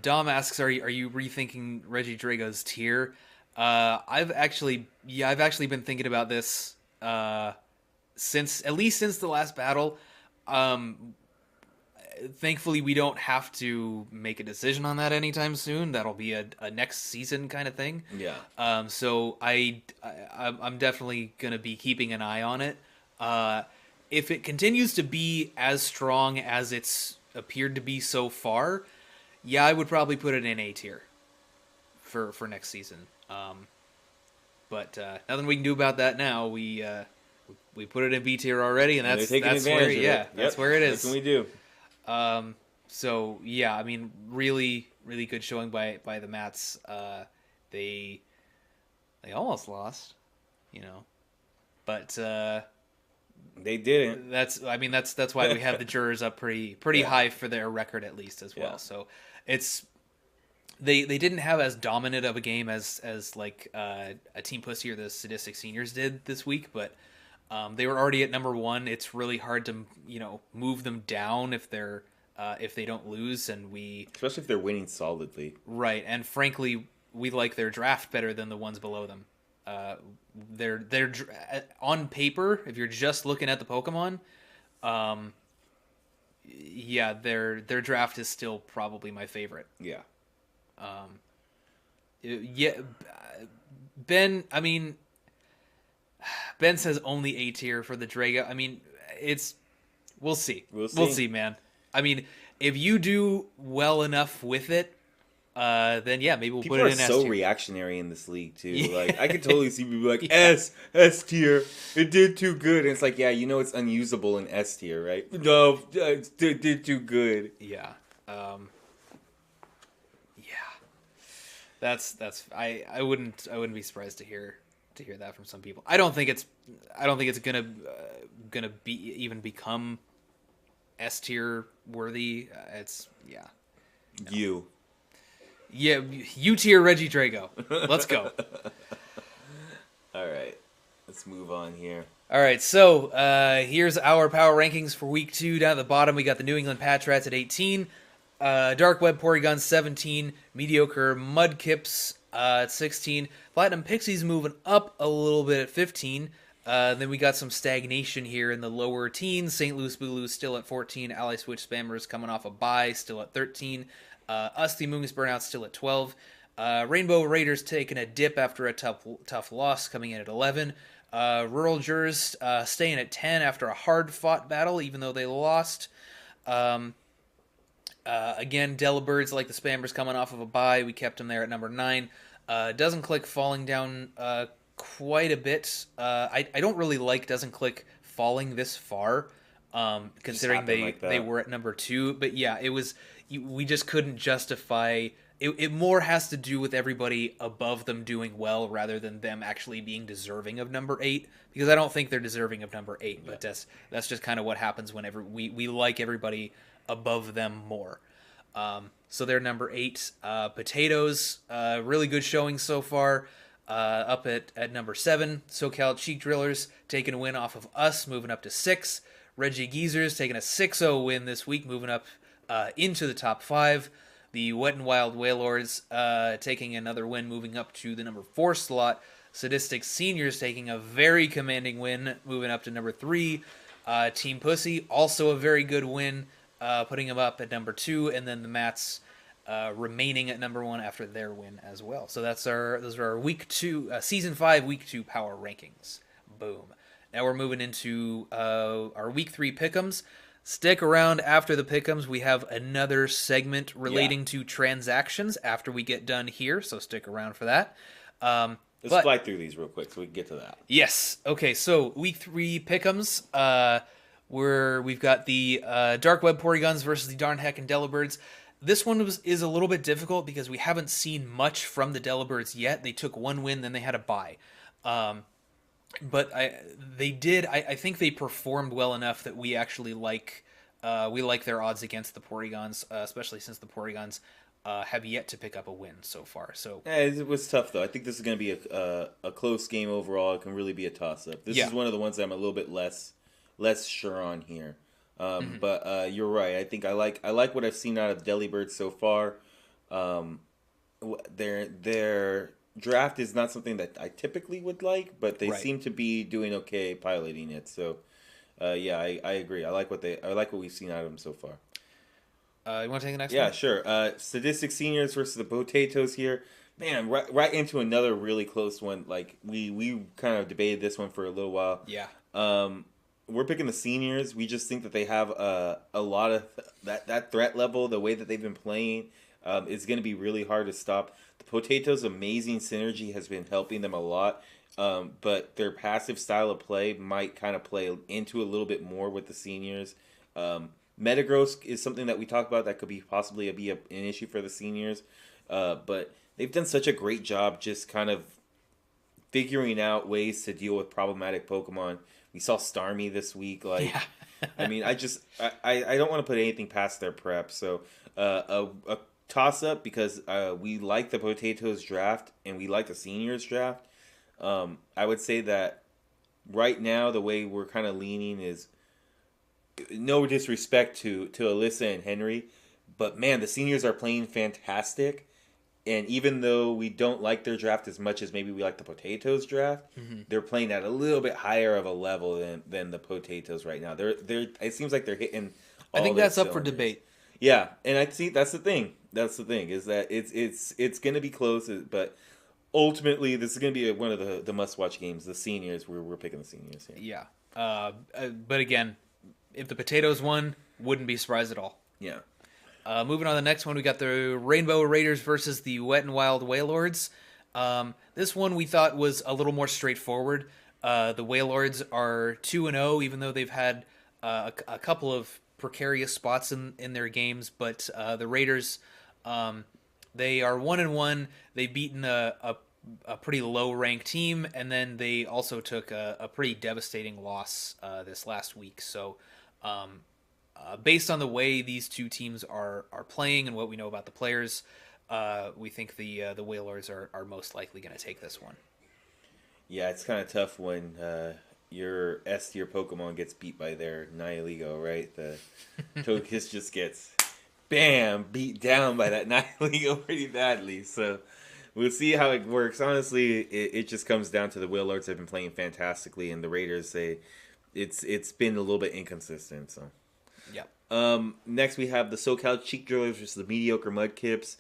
Dom asks, are you rethinking Regidrago's tier? I've actually been thinking about this since the last battle. Thankfully, we don't have to make a decision on that anytime soon. That'll be a next season kind of thing. Yeah. So I'm definitely gonna be keeping an eye on it. If it continues to be as strong as it's appeared to be so far, yeah, I would probably put it in A tier for next season. But nothing we can do about that now. We put it in B tier already, and that's where that's where it is. That's what we do. So yeah, I mean, really good showing by the Mats. They almost lost, but they didn't. That's why we have the Jurors up pretty high for their record at least as well. Yeah. So it's they didn't have as dominant of a game as like a Team Pussy or the Sadistic Seniors did this week, but they were already at number 1. It's really hard to move them down if they don't lose, and especially if they're winning solidly. Right, and frankly, we like their draft better than the ones below them. They're on paper, if you're just looking at the Pokemon, their draft is still probably my favorite. Yeah. Ben, I mean, Ben says only A tier for the Draga. I mean, we'll see. We'll see, man. I mean, if you do well enough with it, then yeah, maybe we'll people put it in S tier. People are so reactionary in this league too. Yeah. Like I could totally see people like S tier. It did too good. And it's like, yeah, it's unusable in S tier, right? No, it did too good. Yeah. That's I wouldn't be surprised to hear that from some people. I don't think it's gonna even become S tier worthy. It's yeah. No. Yeah, U tier Regidrago. Let's go. All right, let's move on here. All right, so here's our power rankings for week 2. Down at the bottom, we got the New England Patrats at 18. Dark Web Porygons 17, Mediocre Mudkips at 16, Platinum Pixies moving up a little bit at 15. Then we got some stagnation here in the lower teens. St. Louis Bulus still at 14, Ally Switch Spammers coming off a bye still at 13. Us, the Amoonguss Burnouts still at 12. Rainbow Raiders taking a dip after a tough loss, coming in at 11. Rural Jurors staying at 10 after a hard-fought battle, even though they lost. Again, Delibirds, like the Spammers, coming off of a bye. We kept them there at number 9. Doesn't Click falling down quite a bit. I don't really like Doesn't Click falling this far, considering they were at number 2. But yeah, it was we just couldn't justify. It more has to do with everybody above them doing well rather than them actually being deserving of number 8, because I don't think they're deserving of number 8. Yeah. But that's just kind of what happens whenever we like everybody above them more. So they're number 8. Potatoes, really good showing so far. Up at number 7. SoCal Cheek Drillers taking a win off of us, moving up to 6. Regigeezers taking a 6-0 win this week, moving up into the top 5. The Wet and Wild Wailords taking another win, moving up to the number 4 slot. Sadistic Seniors taking a very commanding win, moving up to number 3. Team Pussy, also a very good win, putting them up at number 2. And then the Mats remaining at number 1 after their win as well. So those are our week 2, season 5, week 2 power rankings. Boom. Now we're moving into our week 3 pick'ems. Stick around after the pick'ems. We have another segment Yeah. relating to transactions after we get done here, so stick around for that. Let's But fly through these real quick so we can get to that. yes, okay. So week 3 pick'ems. We've got the Dark Web Porygons versus the Darn Heck and Delibirds. This one is a little bit difficult because we haven't seen much from the Delibirds yet. They took one win, then they had a bye. But I think they performed well enough that we actually like their odds against the Porygons, especially since the Porygons have yet to pick up a win so far. So Yeah, it was tough though. I think this is going to be a close game overall. It can really be a toss up. This is one of the ones that I'm a little bit less sure on here. But you're right. I think I like what I've seen out of Delibird so far. Their draft is not something that I typically would like, but they seem to be doing okay piloting it. So yeah, I agree. I like what we've seen out of them so far. You want to take the next one? Yeah, sure. Sadistic Seniors versus the Potatoes here. Man, right into another really close one. Like we kind of debated this one for a little while. Yeah. We're picking the Seniors. We just think that they have a lot of that threat level. The way that they've been playing is going to be really hard to stop. The Potatoes' amazing synergy has been helping them a lot. But their passive style of play might kind of play into a little bit more with the Seniors. Metagross is something that we talk about that could be possibly an issue for the Seniors. But they've done such a great job just kind of figuring out ways to deal with problematic Pokemon. We saw Starmie this week. Like, yeah. I mean, I don't want to put anything past their prep. So a toss up because we like the Potatoes draft and we like the Seniors draft. I would say that right now the way we're kind of leaning is no disrespect to Alyssa and Henry, but man, the Seniors are playing fantastic. And even though we don't like their draft as much as maybe we like the Potatoes draft, they're playing at a little bit higher of a level than the Potatoes right now. They're it seems like they're hitting all I think that's up for debate. Yeah, and I see that's the thing. That's the thing is that it's going to be close, but ultimately this is going to be one of the must-watch games. The Seniors, we're picking the Seniors here. Yeah. But again, if the Potatoes won, wouldn't be surprised at all. Yeah. Moving on to the next one, we got the Rainbow Raiders versus the Wet and Wild Wailords. This one we thought was a little more straightforward. The Wailords are 2-0, even though they've had a couple of precarious spots in their games. But the Raiders, they are 1-1. They've beaten a pretty low-ranked team, and then they also took a pretty devastating loss this last week. So based on the way these two teams are playing and what we know about the players, we think the Wailords are most likely going to take this one. Yeah, it's kind of tough when your S tier Pokemon gets beat by their Nihilego, right? The Togekiss just gets beat down by that Nihilego pretty badly. So we'll see how it works. Honestly, it just comes down to the Wailords have been playing fantastically, and the Raiders it's been a little bit inconsistent. So. Yeah. Next we have the SoCal Cheek Drillers versus the Mediocre Mudkips.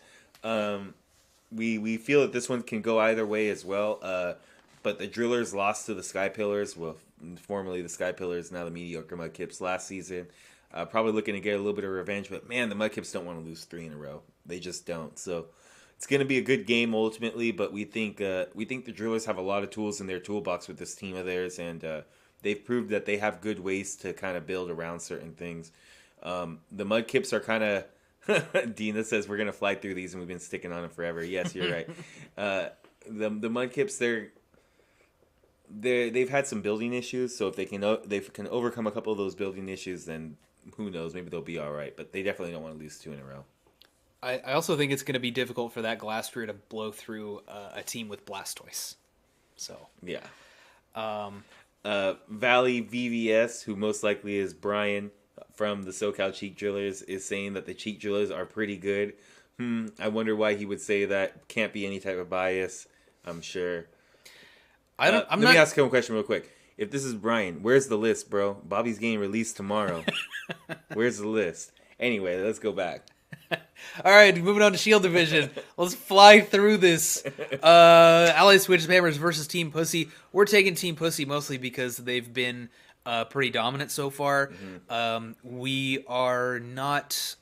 We feel that this one can go either way as well. But the Drillers lost to the Sky Pillars, well, formerly the Sky Pillars, now the Mediocre Mudkips last season. Probably looking to get a little bit of revenge, but man, the Mudkips don't want to lose 3 in a row. They just don't. So it's going to be a good game ultimately, but we think the Drillers have a lot of tools in their toolbox with this team of theirs, and they've proved that they have good ways to kind of build around certain things. The Mudkips are kind of... Dina says we're going to fly through these and we've been sticking on them forever. Yes, you're right. The Mudkips, they've had some building issues, so if they can overcome a couple of those building issues, then who knows, maybe they'll be all right. But they definitely don't want to lose 2 in a row. I also think it's going to be difficult for that Glastrier to blow through a team with Blastoise. So yeah. Valley VVS, who most likely is Brian from the SoCal Cheek Drillers, is saying that the Cheek Drillers are pretty good. I wonder why he would say that. Can't be any type of bias, I'm sure. Let me ask him a question real quick. If this is Brian, where's the list, bro? Bobby's getting released tomorrow. Where's the list? Anyway, let's go back. All right, moving on to Shield Division. Let's fly through this. Ally Switch Spammers versus Team Pussy. We're taking Team Pussy mostly because they've been pretty dominant so far. We are not.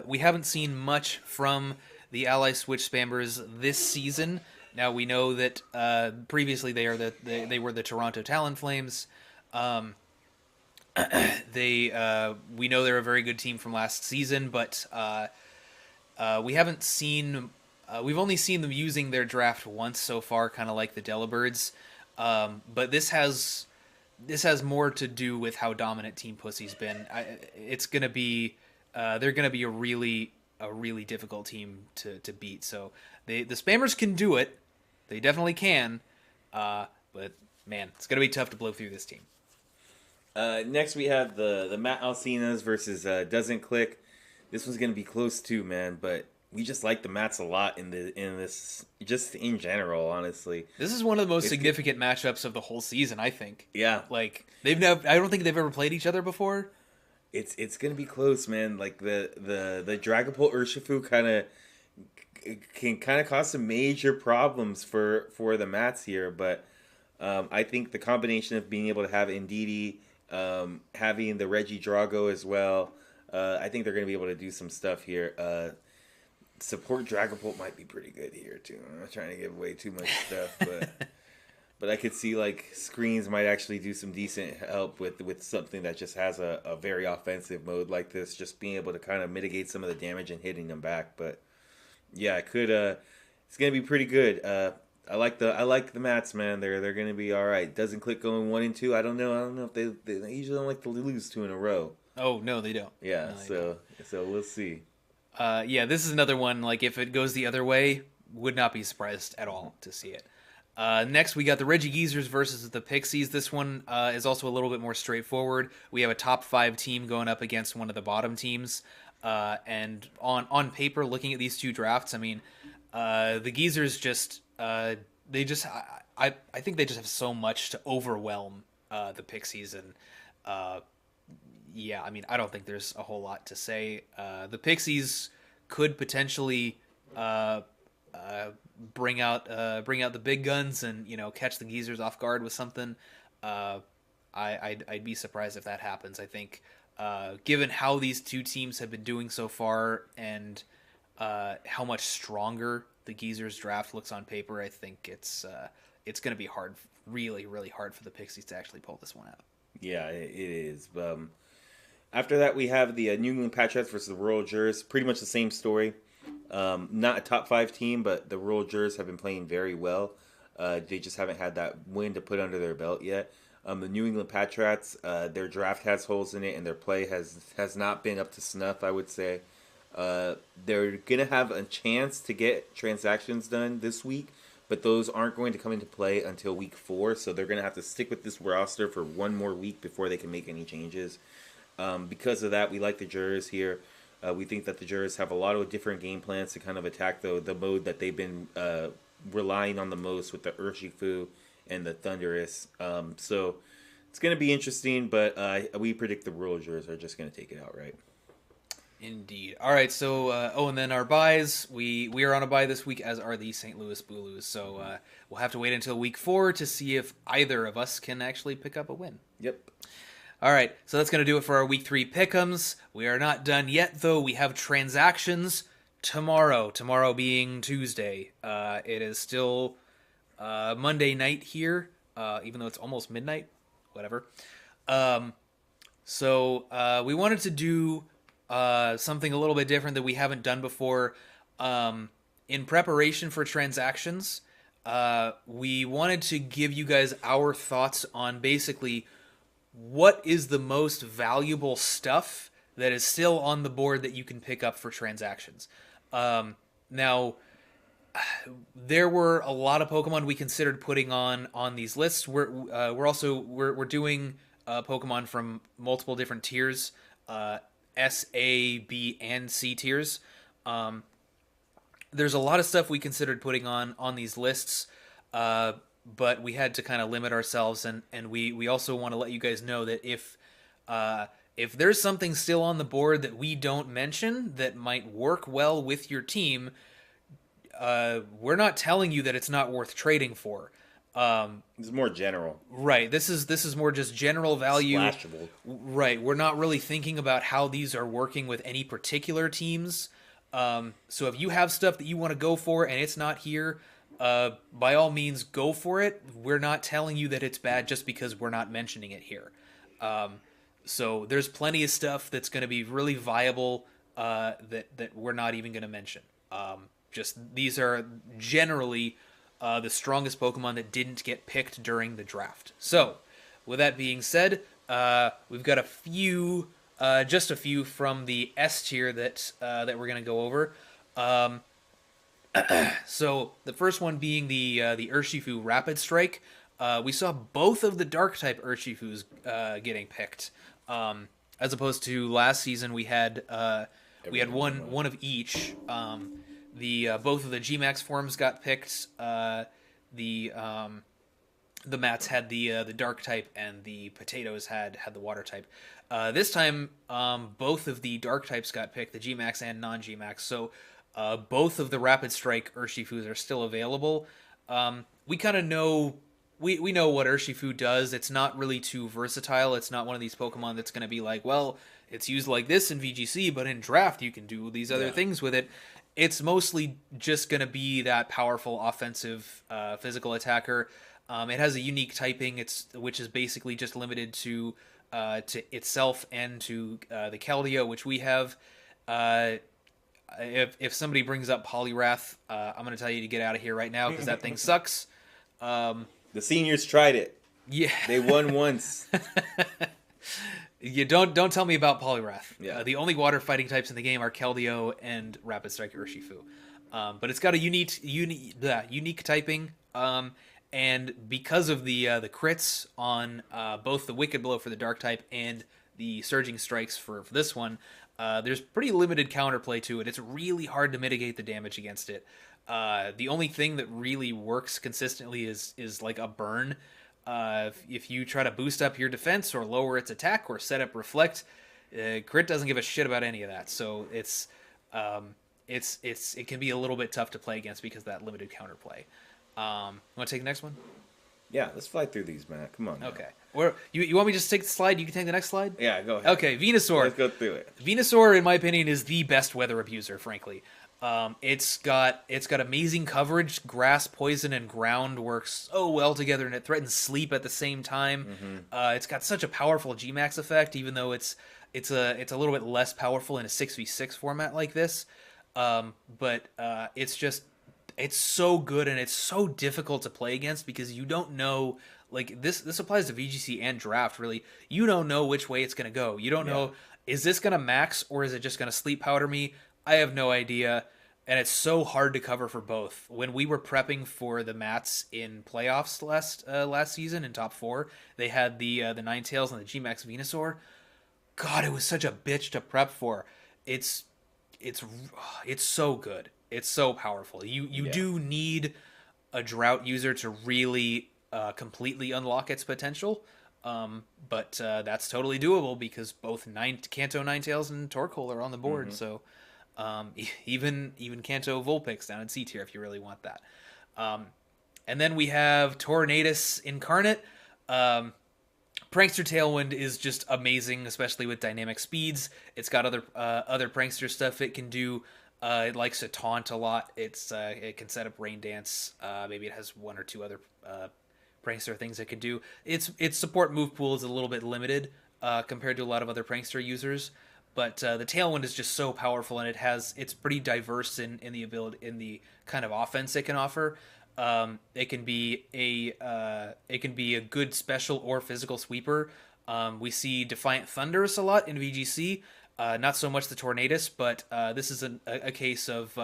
We haven't seen much from the Ally Switch spammers this season. Now we know that previously they were the Toronto Talonflames. We know they're a very good team from last season, but we haven't seen. We've only seen them using their draft once so far, kind of like the Delibirds. But this has more to do with how dominant Team Pussy's been. It's gonna be they're gonna be a really difficult team to beat. So the spammers can do it. They definitely can. But man, it's gonna be tough to blow through this team. Next we have the Matt Alcinas versus Doesnt Click. This one's gonna be close too, man. But we just like the Mats a lot in this, just in general. Honestly, this is one of the most significant matchups of the whole season. I think. Yeah, like I don't think they've ever played each other before. It's gonna be close, man. Like the Dragapult Urshifu can cause some major problems for the Mats here, but I think the combination of being able to have Indeedee, having the Regidrago as well, I think they're gonna be able to do some stuff here. Support Dragapult might be pretty good here too. I'm not trying to give away too much stuff, but I could see like Screens might actually do some decent help with something that just has a very offensive mode like this, just being able to kind of mitigate some of the damage and hitting them back. But yeah, it could. It's gonna be pretty good. I like the Mats, man. They're gonna be all right. Doesn't Click going 1 and 2. I don't know if they usually don't like to lose 2 in a row. Oh no, they don't. Yeah, no, so we'll see. Yeah, this is another one. Like if it goes the other way, would not be surprised at all to see it. Next, we got the Regigeezers versus the Pixies. This one is also a little bit more straightforward. We have a top 5 team going up against one of the bottom teams. And on paper, looking at these two drafts, I mean, the Geezers I think they just have so much to overwhelm the Pixies, and yeah, I mean, I don't think there's a whole lot to say. The Pixies could potentially bring out the big guns and catch the Geezers off guard with something. I'd be surprised if that happens. I think given how these two teams have been doing so far and how much stronger the Geezers draft looks on paper, I think it's going to be hard, really hard for the Pixies to actually pull this one out. Yeah, it is. After that, we have the New England Patriots versus the Rural Jurors. Pretty much the same story. Not a top 5 team, but the Rural Jurors have been playing very well. They just haven't had that win to put under their belt yet. The New England Patriots, their draft has holes in it, and their play has not been up to snuff, I would say. They're going to have a chance to get transactions done this week, but those aren't going to come into play until week 4, so they're going to have to stick with this roster for one more week before they can make any changes. Because of that, we like the Jurors here. We think that the Jurors have a lot of different game plans to kind of attack the mode that they've been relying on the most with the Urshifu and the Thundurus. So it's going to be interesting, but we predict the Rural Jurors are just going to take it outright. Indeed. All right, so and then our buys. We are on a buy this week, as are the St. Louis Bulus. So we'll have to wait until week 4 to see if either of us can actually pick up a win. Yep. All right, so that's going to do it for our week 3 pick'ems. We are not done yet, though. We have transactions tomorrow. Tomorrow being Tuesday. It is still Monday night here, even though it's almost midnight. Whatever. So we wanted to do something a little bit different that we haven't done before. In preparation for transactions, we wanted to give you guys our thoughts on basically what is the most valuable stuff that is still on the board that you can pick up for transactions. Now, there were a lot of Pokemon we considered putting on these lists. We're doing Pokemon from multiple different tiers, S, A, B, and C tiers. There's a lot of stuff we considered putting on these lists, but we had to kind of limit ourselves, and we also want to let you guys know that if there's something still on the board that we don't mention that might work well with your team, we're not telling you that it's not worth trading for. It's more general. Right. This is more just general value. Splashable. Right. We're not really thinking about how these are working with any particular teams. So if you have stuff that you want to go for and it's not here, by all means go for it. We're not telling you that it's bad just because we're not mentioning it here. So there's plenty of stuff that's going to be really viable that we're not even going to mention. Just these are generally the strongest Pokemon that didn't get picked during the draft. So, with that being said, we've got just a few from the S tier that we're gonna go over. So the first one being the Urshifu Rapid Strike. We saw both of the Dark type Urshifus getting picked, as opposed to last season we had one of each. Both of the Gmax forms got picked. The Mats had the Dark type, and the Potatoes had the Water type. This time, both of the Dark types got picked, the Gmax and non-Gmax. So both of the Rapid Strike Urshifus are still available. We kind of know. We know what Urshifu does. It's not really too versatile. It's not one of these Pokemon that's going to be like, well, it's used like this in VGC, but in draft you can do these other things with it. It's mostly just going to be that powerful offensive physical attacker. It has a unique typing, which is basically just limited to itself and to the Keldeo, which we have. If somebody brings up Poliwrath, I'm going to tell you to get out of here right now because that thing sucks. The seniors tried it. Yeah, they won once. You don't tell me about Poliwrath. Yeah. The only water fighting types in the game are Keldeo and Rapid Strike Urshifu. But it's got a unique typing. And because of the crits on both the Wicked Blow for the Dark type and the Surging Strikes for this one, there's pretty limited counterplay to it. It's really hard to mitigate the damage against it. The only thing that really works consistently is like a burn. If you try to boost up your defense or lower its attack or set up Reflect, Crit doesn't give a shit about any of that. So it can be a little bit tough to play against because of that limited counterplay. Want to take the next one? Yeah, let's fly through these, Matt. Come on. Okay. Or you want me to just take the slide? You can take the next slide? Yeah, go ahead. Okay, Venusaur. Let's go through it. Venusaur, in my opinion, is the best weather abuser, frankly. It's got amazing coverage. Grass, poison, and ground work so well together, and it threatens sleep at the same time. Mm-hmm. It's got such a powerful Gmax effect, even though it's a little bit less powerful in a 6v6 format like this. But it's so good, and it's so difficult to play against because you don't know. Like this applies to VGC and draft. Really, you don't know which way it's gonna go. You don't know, is this gonna max or is it just gonna sleep powder me? I have no idea, and it's so hard to cover for both. When we were prepping for the Mats in playoffs last season in top 4, they had the Ninetales and the Gmax Venusaur. God, it was such a bitch to prep for. It's so good. It's so powerful. You do need a drought user to really completely unlock its potential. But that's totally doable because both Kanto Ninetales and Torkoal are on the board. Mm-hmm. So even Kanto Vulpix down in C tier if you really want that. And then we have Tornadus Incarnate. Prankster Tailwind is just amazing, especially with dynamic speeds. It's got other Prankster stuff it can do. It likes to taunt a lot. It can set up Rain Dance. Maybe it has one or two other Prankster things it can do. Its support move pool is a little bit limited compared to a lot of other Prankster users. But the Tailwind is just so powerful, and it's pretty diverse in the ability, in the kind of offense it can offer. It can be a good special or physical sweeper. We see Defiant Thunderous a lot in VGC. Not so much the Tornadus, but this is a case of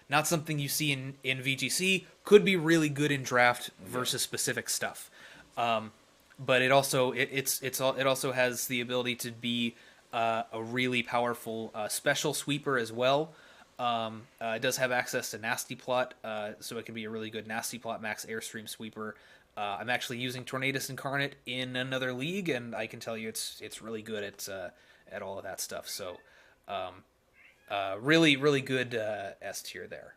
not something you see in VGC. Could be really good in draft versus specific stuff. But it also has the ability to be a really powerful special sweeper as well. It does have access to Nasty Plot, so it can be a really good Nasty Plot max Airstream sweeper. I'm actually using Tornadus Incarnate in another league, and I can tell you it's really good at all of that stuff. So really, really good S tier there.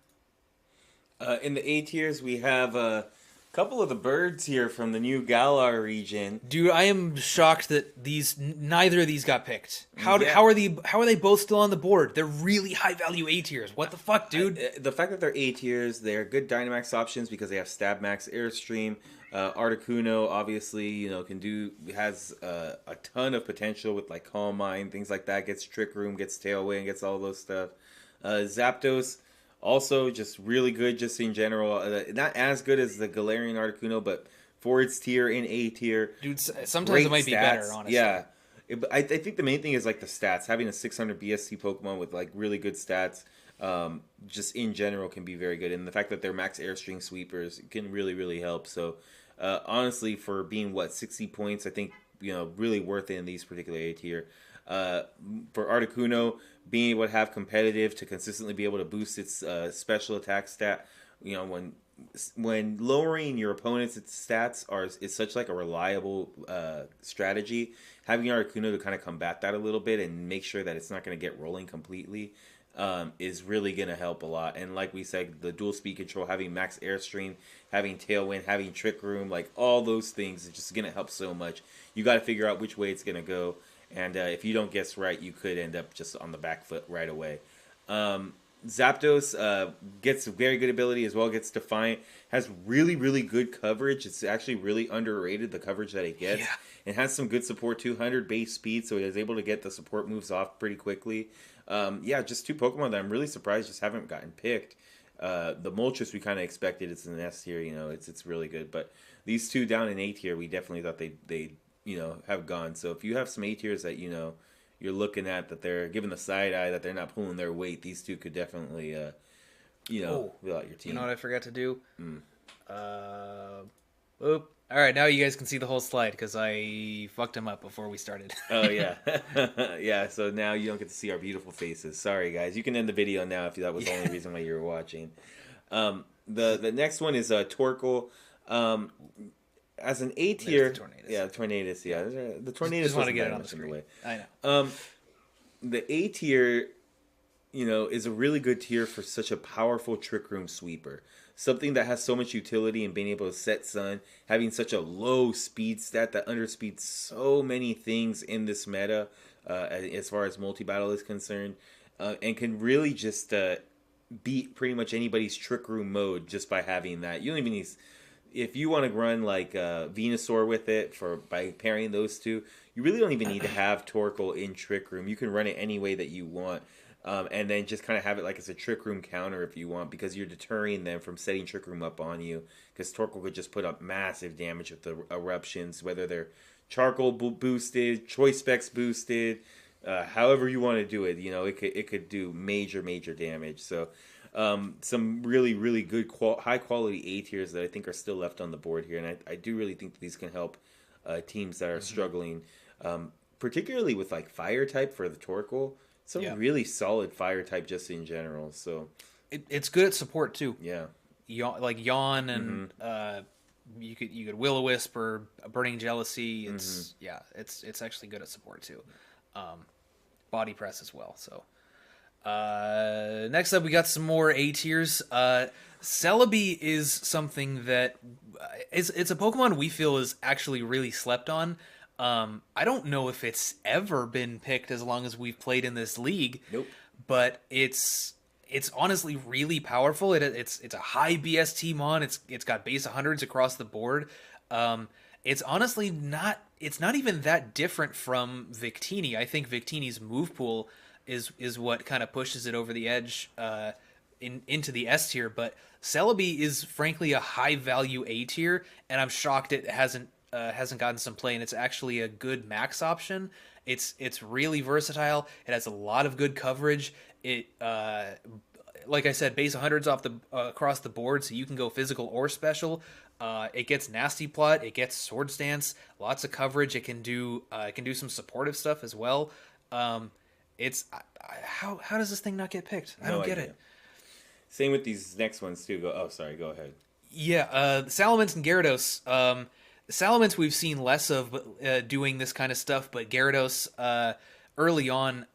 In the A tiers, we have Couple of the birds here from the new Galar region. Dude, I am shocked that neither of these got picked. Yeah. How are they both still on the board? They're really high value A tiers. What the fuck, dude? The fact that they're A tiers, they're good Dynamax options because they have Stab Max, Airstream. Articuno obviously, has a ton of potential with like Calm Mind, things like that. Gets Trick Room, gets Tailwind, gets all those stuff. Zapdos also just really good, just in general. Not as good as the Galarian Articuno, but for its tier in A tier, Dude, sometimes it might be better, honestly. Yeah, I think the main thing is like the stats. Having a 600 BST Pokemon with like really good stats, just in general can be very good. And the fact that they're max Airstream sweepers can really, really help. So, honestly, for being 60 points, I think really worth it in these particular A tier. For Articuno, being able to have competitive to consistently be able to boost its special attack stat, when lowering your opponent's stats is such like a reliable strategy, having Articuno to kind of combat that a little bit and make sure that it's not going to get rolling completely is really going to help a lot. And like we said, the dual speed control, having max Airstream, having Tailwind, having Trick Room, like all those things is just going to help so much. You got to figure out which way it's going to go. And if you don't guess right, you could end up just on the back foot right away. Zapdos gets a very good ability as well, gets Defiant, has really, really good coverage. It's actually really underrated, the coverage that it gets. Yeah. It has some good support, 200 base speed, so it is able to get the support moves off pretty quickly. Just two Pokemon that I'm really surprised just haven't gotten picked. The Moltres we kind of expected, it's in the S tier, it's really good. But these two down in A tier, we definitely thought they have gone. So if you have some A tiers that, you're looking at that they're giving the side eye, that they're not pulling their weight, these two could definitely, fill out your team. You know what I forgot to do? Oop. All right, now you guys can see the whole slide because I fucked him up before we started. Oh, yeah. Yeah, so now you don't get to see our beautiful faces. Sorry, guys. You can end the video now if that was the only reason why you were watching. The next one is Torkoal. As an A tier, Tornadus, the Tornadus just want to get it on the screen. I know. The A tier, is a really good tier for such a powerful Trick Room sweeper. Something that has so much utility in being able to set Sun, having such a low speed stat that underspeeds so many things in this meta, as far as multi-battle is concerned, and can really just beat pretty much anybody's Trick Room mode just by having that. You don't even need. If you want to run like Venusaur with it by pairing those two, you really don't even need to have Torkoal in Trick Room. You can run it any way that you want, and then just kind of have it like it's a Trick Room counter if you want, because you're deterring them from setting Trick Room up on you. Because Torkoal could just put up massive damage with the eruptions, whether they're Charcoal boosted, Choice Specs boosted, however you want to do it. It could do major damage. So. Some really, really good, high quality A tiers that I think are still left on the board here, and I do really think that these can help teams that are struggling, particularly with like Fire type for the Torkoal. Some really solid Fire type just in general. So it's good at support too. Yeah, like Yawn and you could Will-O-Wisp or Burning Jealousy. It's actually good at support too. Body Press as well. So. Next up, we got some more A tiers. Celebi is something that it's a Pokemon we feel is actually really slept on. I don't know if it's ever been picked as long as we've played in this league. Nope. But it's honestly really powerful. It's a high BST mon. It's got base 100s across the board. It's honestly not even that different from Victini. I think Victini's move pool is what kind of pushes it over the edge into the S tier, but Celebi is frankly a high value A tier, and I'm shocked it hasn't gotten some play, and it's actually a good max option. It's really versatile. It has a lot of good coverage. It like I said, base 100s off the across the board, so you can go physical or special. It gets Nasty Plot, it gets Sword Stance, lots of coverage. It can do some supportive stuff as well. How does this thing not get picked? I don't get it. Same with these next ones too. Go ahead. Yeah, Salamence and Gyarados. Salamence we've seen less of doing this kind of stuff, but Gyarados early on,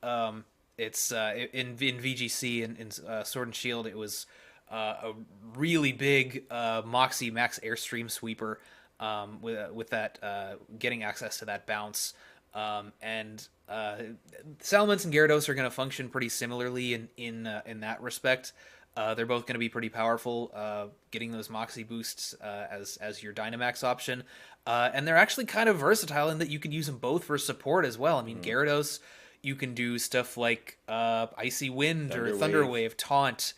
it's in VGC and in Sword and Shield, it was a really big Moxie Max Airstream Sweeper with that getting access to that bounce. And Salamence and Gyarados are going to function pretty similarly in that respect. They're both going to be pretty powerful, getting those Moxie boosts as your Dynamax option. And they're actually kind of versatile in that you can use them both for support as well. I mean, Gyarados, you can do stuff like Icy Wind or Thunder Wave, Taunt.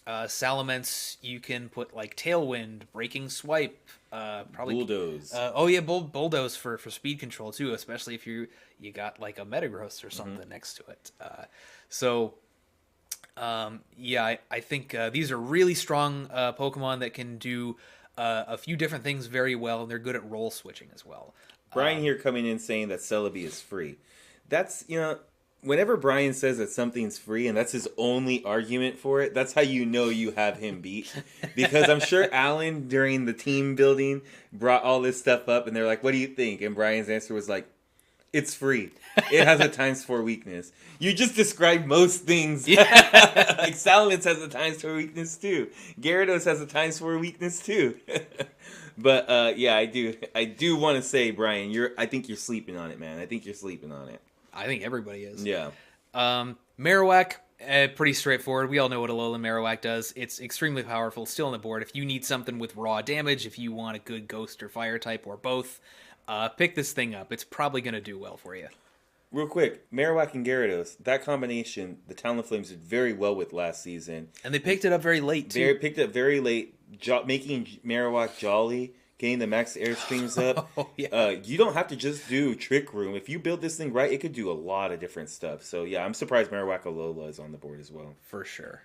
Salamence, you can put like Tailwind, Breaking Swipe, probably Bulldoze. Bulldoze for speed control too, especially if you got like a Metagross or something next to it. I think these are really strong Pokemon that can do a few different things very well, and they're good at role switching as well. Brian here coming in saying that Celebi is free. That's, whenever Brian says that something's free and that's his only argument for it, that's how you know you have him beat. Because I'm sure Allan, during the team building, brought all this stuff up and they're like, what do you think? And Brian's answer was like, it's free. It has a ×4 weakness. You just described most things. Yeah. Like Salamence has a ×4 weakness too. Gyarados has a ×4 weakness too. But I do want to say, Brian, I think you're sleeping on it, man. I think you're sleeping on it. I think everybody is. Yeah. Marowak, pretty straightforward. We all know what Alolan Marowak does. It's extremely powerful, still on the board. If you need something with raw damage, if you want a good ghost or fire type or both, pick this thing up. It's probably going to do well for you. Real quick, Marowak and Gyarados, that combination, the Talon Flames did very well with last season. And they picked it up very late, too. Picked it up very late, making Marowak jolly, getting the max airstreams up. Oh, yeah. You don't have to just do Trick Room. If you build this thing right, it could do a lot of different stuff. So, yeah, I'm surprised Marowak Alola is on the board as well. For sure.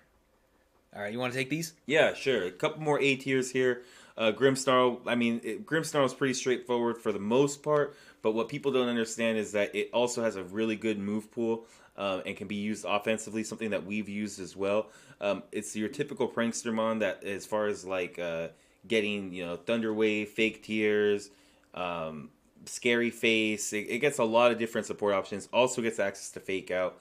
All right, you want to take these? Yeah, sure. A couple more A tiers here. Grimmsnarl, Grimmsnarl is pretty straightforward for the most part, but what people don't understand is that it also has a really good move pool and can be used offensively, something that we've used as well. It's your typical Prankstermon that, as far as like getting, Thunder Wave, Fake Tears, Scary Face, it gets a lot of different support options. Also gets access to Fake Out.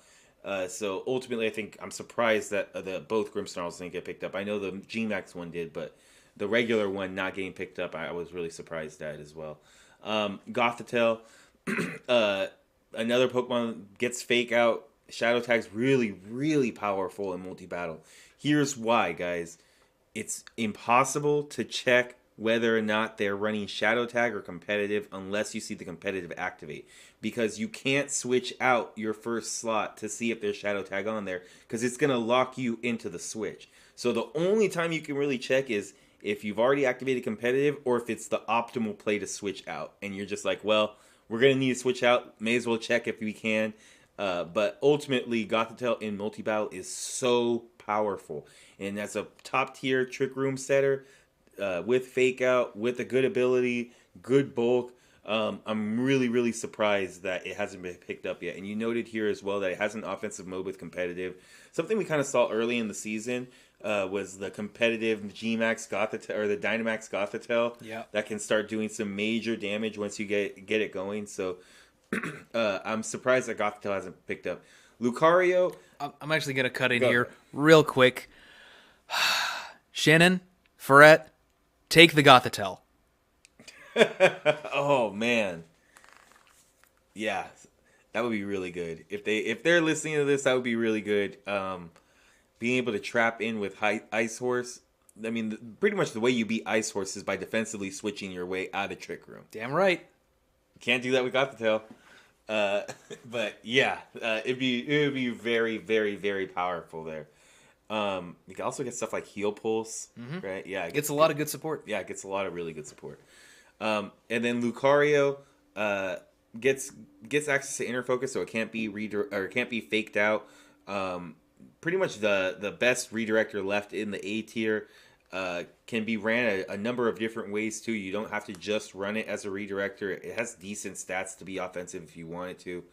So ultimately, I think I'm surprised that both Grimmsnarls didn't get picked up. I know the G-Max one did, but the regular one not getting picked up, I was really surprised at as well. Gothitelle, another Pokemon gets Fake Out. Shadow Tag's really, really powerful in multi-battle. Here's why, guys. It's impossible to check whether or not they're running Shadow Tag or competitive unless you see the competitive activate. Because you can't switch out your first slot to see if there's Shadow Tag on there, because it's going to lock you into the switch. So the only time you can really check is if you've already activated competitive or if it's the optimal play to switch out. And you're just like, well, we're going to need to switch out. May as well check if we can. But ultimately, Gothitelle in multi-battle is so powerful. And that's a top-tier Trick Room setter with Fake Out, with a good ability, good bulk. I'm really, really surprised that it hasn't been picked up yet. And you noted here as well that it has an offensive mode with competitive. Something we kind of saw early in the season was the competitive G-Max Gothitelle, or the Dynamax Gothitelle. Yeah. That can start doing some major damage once you get it going. So I'm surprised that Gothitelle hasn't picked up. Lucario. I'm actually going to cut in here real quick. Shannon, Ferret, take the Gothitelle. Oh man, yeah, that would be really good if they're listening to this. That would be really good. Being able to trap in with Ice Horse. I mean, pretty much the way you beat Ice Horse is by defensively switching your way out of Trick Room. Damn right. You can't do that with Gothitelle. But yeah, it'd be very, very, very powerful there. You can also get stuff like Heal Pulse, right? Yeah, it gets a lot of good support. Yeah, it gets a lot of really good support. And then Lucario gets access to Inner Focus, so it can't be it can't be faked out. Pretty much the best redirector left in the A tier. Can be ran a number of different ways too. You don't have to just run it as a redirector. It has decent stats to be offensive if you want it to.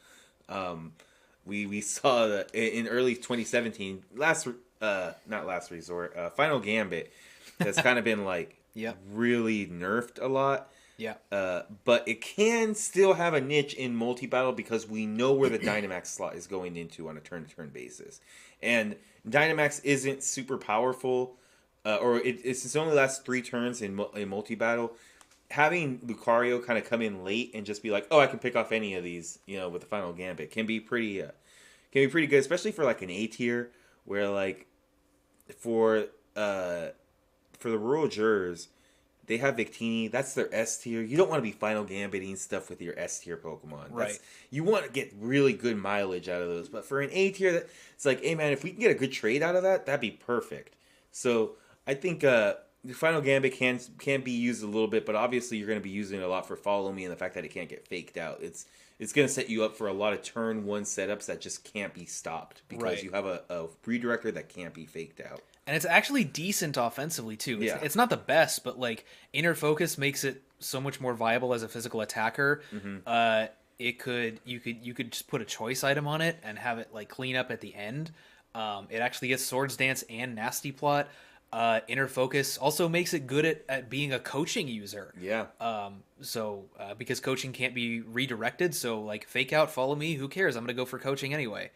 We saw that in early 2017, not last resort, Final Gambit has kind of been like really nerfed a lot. Yeah. But it can still have a niche in multi-battle because we know where the Dynamax slot is going into on a turn-to-turn basis. And Dynamax isn't super powerful, or it only lasts 3 turns in multi-battle. Having Lucario kind of come in late and just be like, oh, I can pick off any of these, with the final Gambit can be pretty good, especially for like an A tier where like for the rural jurors, they have Victini. That's their S tier. You don't want to be final gambiting stuff with your S tier Pokemon. Right. You want to get really good mileage out of those. But for an A tier, it's like, hey man, if we can get a good trade out of that, that'd be perfect. So I think the final gambit can be used a little bit, but obviously you're going to be using it a lot for Follow Me and the fact that it can't get faked out. It's going to set you up for a lot of turn 1 setups that just can't be stopped because you have a redirector that can't be faked out. And it's actually decent offensively too. Yeah. It's not the best, but like Inner Focus makes it so much more viable as a physical attacker. Mm-hmm. You could just put a choice item on it and have it like clean up at the end. It actually gets Swords Dance and Nasty Plot. Inner Focus also makes it good at being a coaching user. Yeah. Because coaching can't be redirected, so like fake out, follow me, who cares? I'm gonna go for coaching anyway.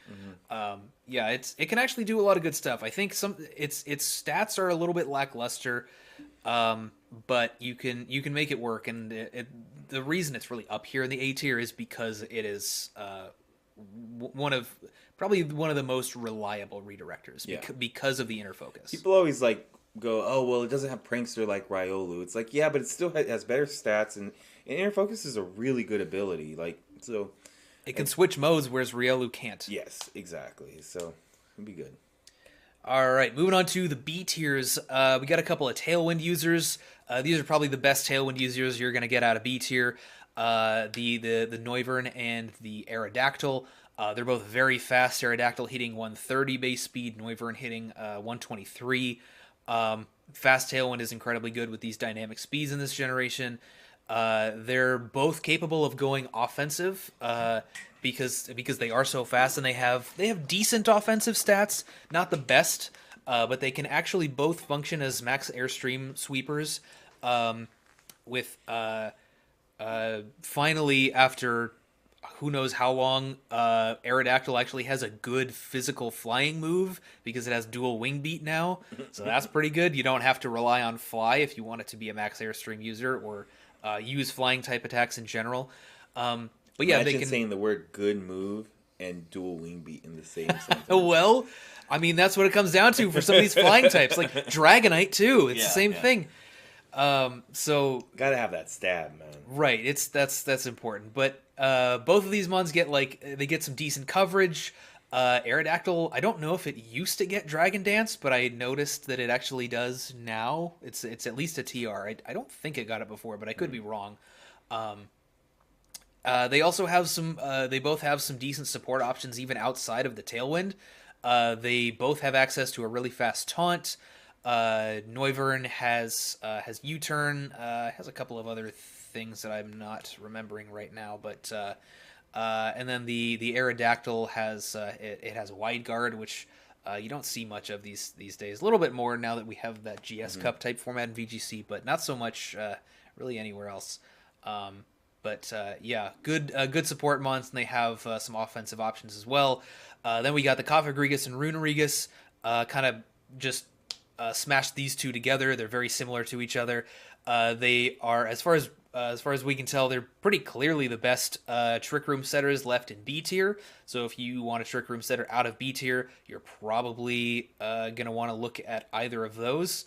Mm-hmm. It can actually do a lot of good stuff. I think its stats are a little bit lackluster, but you can make it work. And the reason it's really up here in the A tier is because it is probably one of the most reliable redirectors because of the Inner Focus. People always like go, oh well, it doesn't have Prankster like Riolu. It's like, yeah, but it still has better stats, and Inner Focus is a really good ability. Like, so it can switch modes, whereas Riolu can't. Yes, exactly. So it'd be good. All right, moving on to the B tiers. We got a couple of Tailwind users. These are probably the best Tailwind users you're going to get out of B tier. The Noivern and the Aerodactyl. They're both very fast. Aerodactyl hitting 130 base speed, Noivern hitting 123. Fast Tailwind is incredibly good with these dynamic speeds in this generation. They're both capable of going offensive because they are so fast, and they have decent offensive stats. Not the best, but they can actually both function as max airstream sweepers. Finally, after who knows how long, Aerodactyl actually has a good physical flying move because it has dual wing beat now. So that's pretty good. You don't have to rely on fly if you want it to be a max airstream user or use flying type attacks in general. But yeah, imagine they can saying the word good move and dual wing beat in the same sentence. Well, I mean, that's what it comes down to for some of these flying types, like Dragonite too. It's the same thing. So gotta have that stab, man. Right, that's important. But both of these mons get some decent coverage. Aerodactyl, I don't know if it used to get Dragon Dance, but I noticed that it actually does now. It's at least a TR. I don't think it got it before, but I could be wrong. They also have they both have some decent support options even outside of the Tailwind. They both have access to a really fast taunt. Noivern has U-turn, has a couple of other things that I'm not remembering right now, but and then the Aerodactyl has it has Wide Guard, which you don't see much of these days. A little bit more now that we have that GS Cup type format in VGC, but not so much really anywhere else. Good support mons, and they have some offensive options as well. Then we got the Cofagrigus and Runerigus, kind of just smashed these two together. They're very similar to each other. They are, as far as we can tell, they're pretty clearly the best Trick Room setters left in B tier. So if you want a Trick Room setter out of B tier, you're probably gonna want to look at either of those,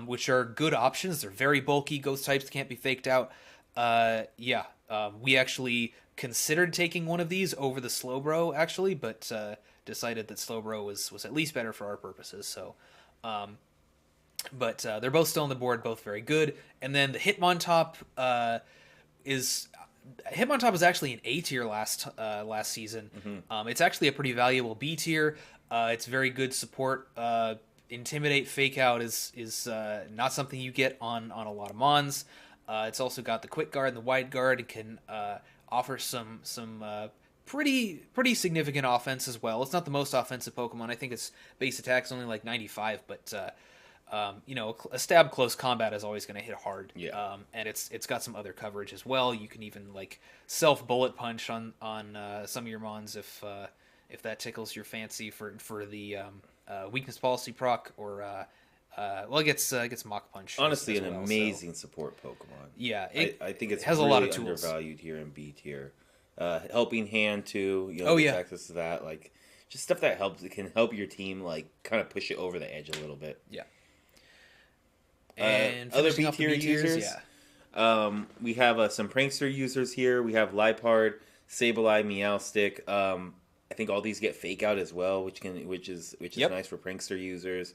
which are good options. They're very bulky. Ghost types can't be faked out. We actually considered taking one of these over the Slowbro, actually, but decided that Slowbro was at least better for our purposes. So, they're both still on the board, both very good. And then the Hitmontop is actually an A tier last season. Mm-hmm. It's actually a pretty valuable B tier. It's very good support. Intimidate, Fake Out is not something you get on a lot of mons. It's also got the Quick Guard and the Wide Guard. It can offer some pretty significant offense as well. It's not the most offensive Pokemon. I think its base attack's only like 95, but a stab close combat is always going to hit hard. Yeah. And it's got some other coverage as well. You can even like self bullet punch on some of your mons if that tickles your fancy for the weakness policy proc or it gets mock punch. Honestly, as an well, amazing support Pokemon. Yeah, I think it's has really a lot of tools. undervalued here in B tier. Helping hand too, Oh, gets yeah. access to that, like just stuff that helps. It can help your team like kind of push it over the edge a little bit. Yeah. And Other finishing B off the tier B-tiers, users, yeah. we have some prankster users here. We have Lipard, Sableye, Meowstick. I think all these get fake out as well, which is Yep. nice for prankster users.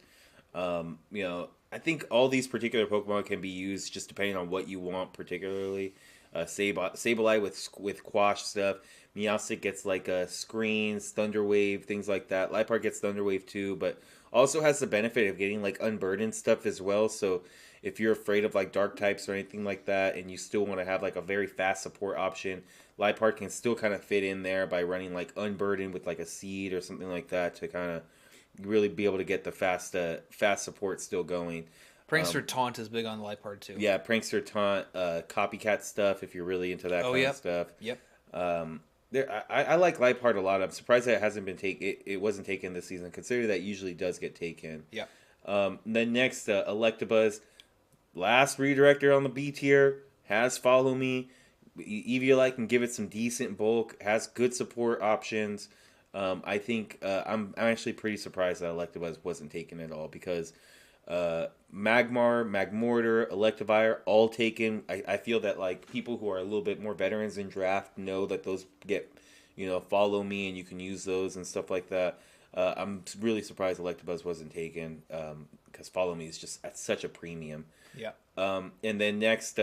I think all these particular Pokemon can be used just depending on what you want, particularly. Sableye with Quash stuff. Meowstic gets like screens, Thunder Wave, things like that. Lipard gets Thunder Wave too, but also has the benefit of getting like Unburdened stuff as well. So if you're afraid of like dark types or anything like that, and you still want to have like a very fast support option, Lipard can still kind of fit in there by running like Unburdened with like a Seed or something like that to kind of really be able to get the fast support still going. Prankster Taunt is big on Lipard too. Yeah, Prankster Taunt, Copycat stuff if you're really into that kind of stuff. Yep. I like Lipard a lot. I'm surprised that it hasn't been it wasn't taken this season, considering that usually does get taken. Yeah. Then next, Electabuzz, last redirector on the B tier, has Follow Me. Eviolite can give it some decent bulk, has good support options. I think I'm actually pretty surprised that Electabuzz wasn't taken at all because Magmar, Magmortar, Electivire, all taken. I feel that like people who are a little bit more veterans in draft know that those get, Follow Me and you can use those and stuff like that. I'm really surprised Electabuzz wasn't taken because Follow Me is just at such a premium. Yeah. And then next,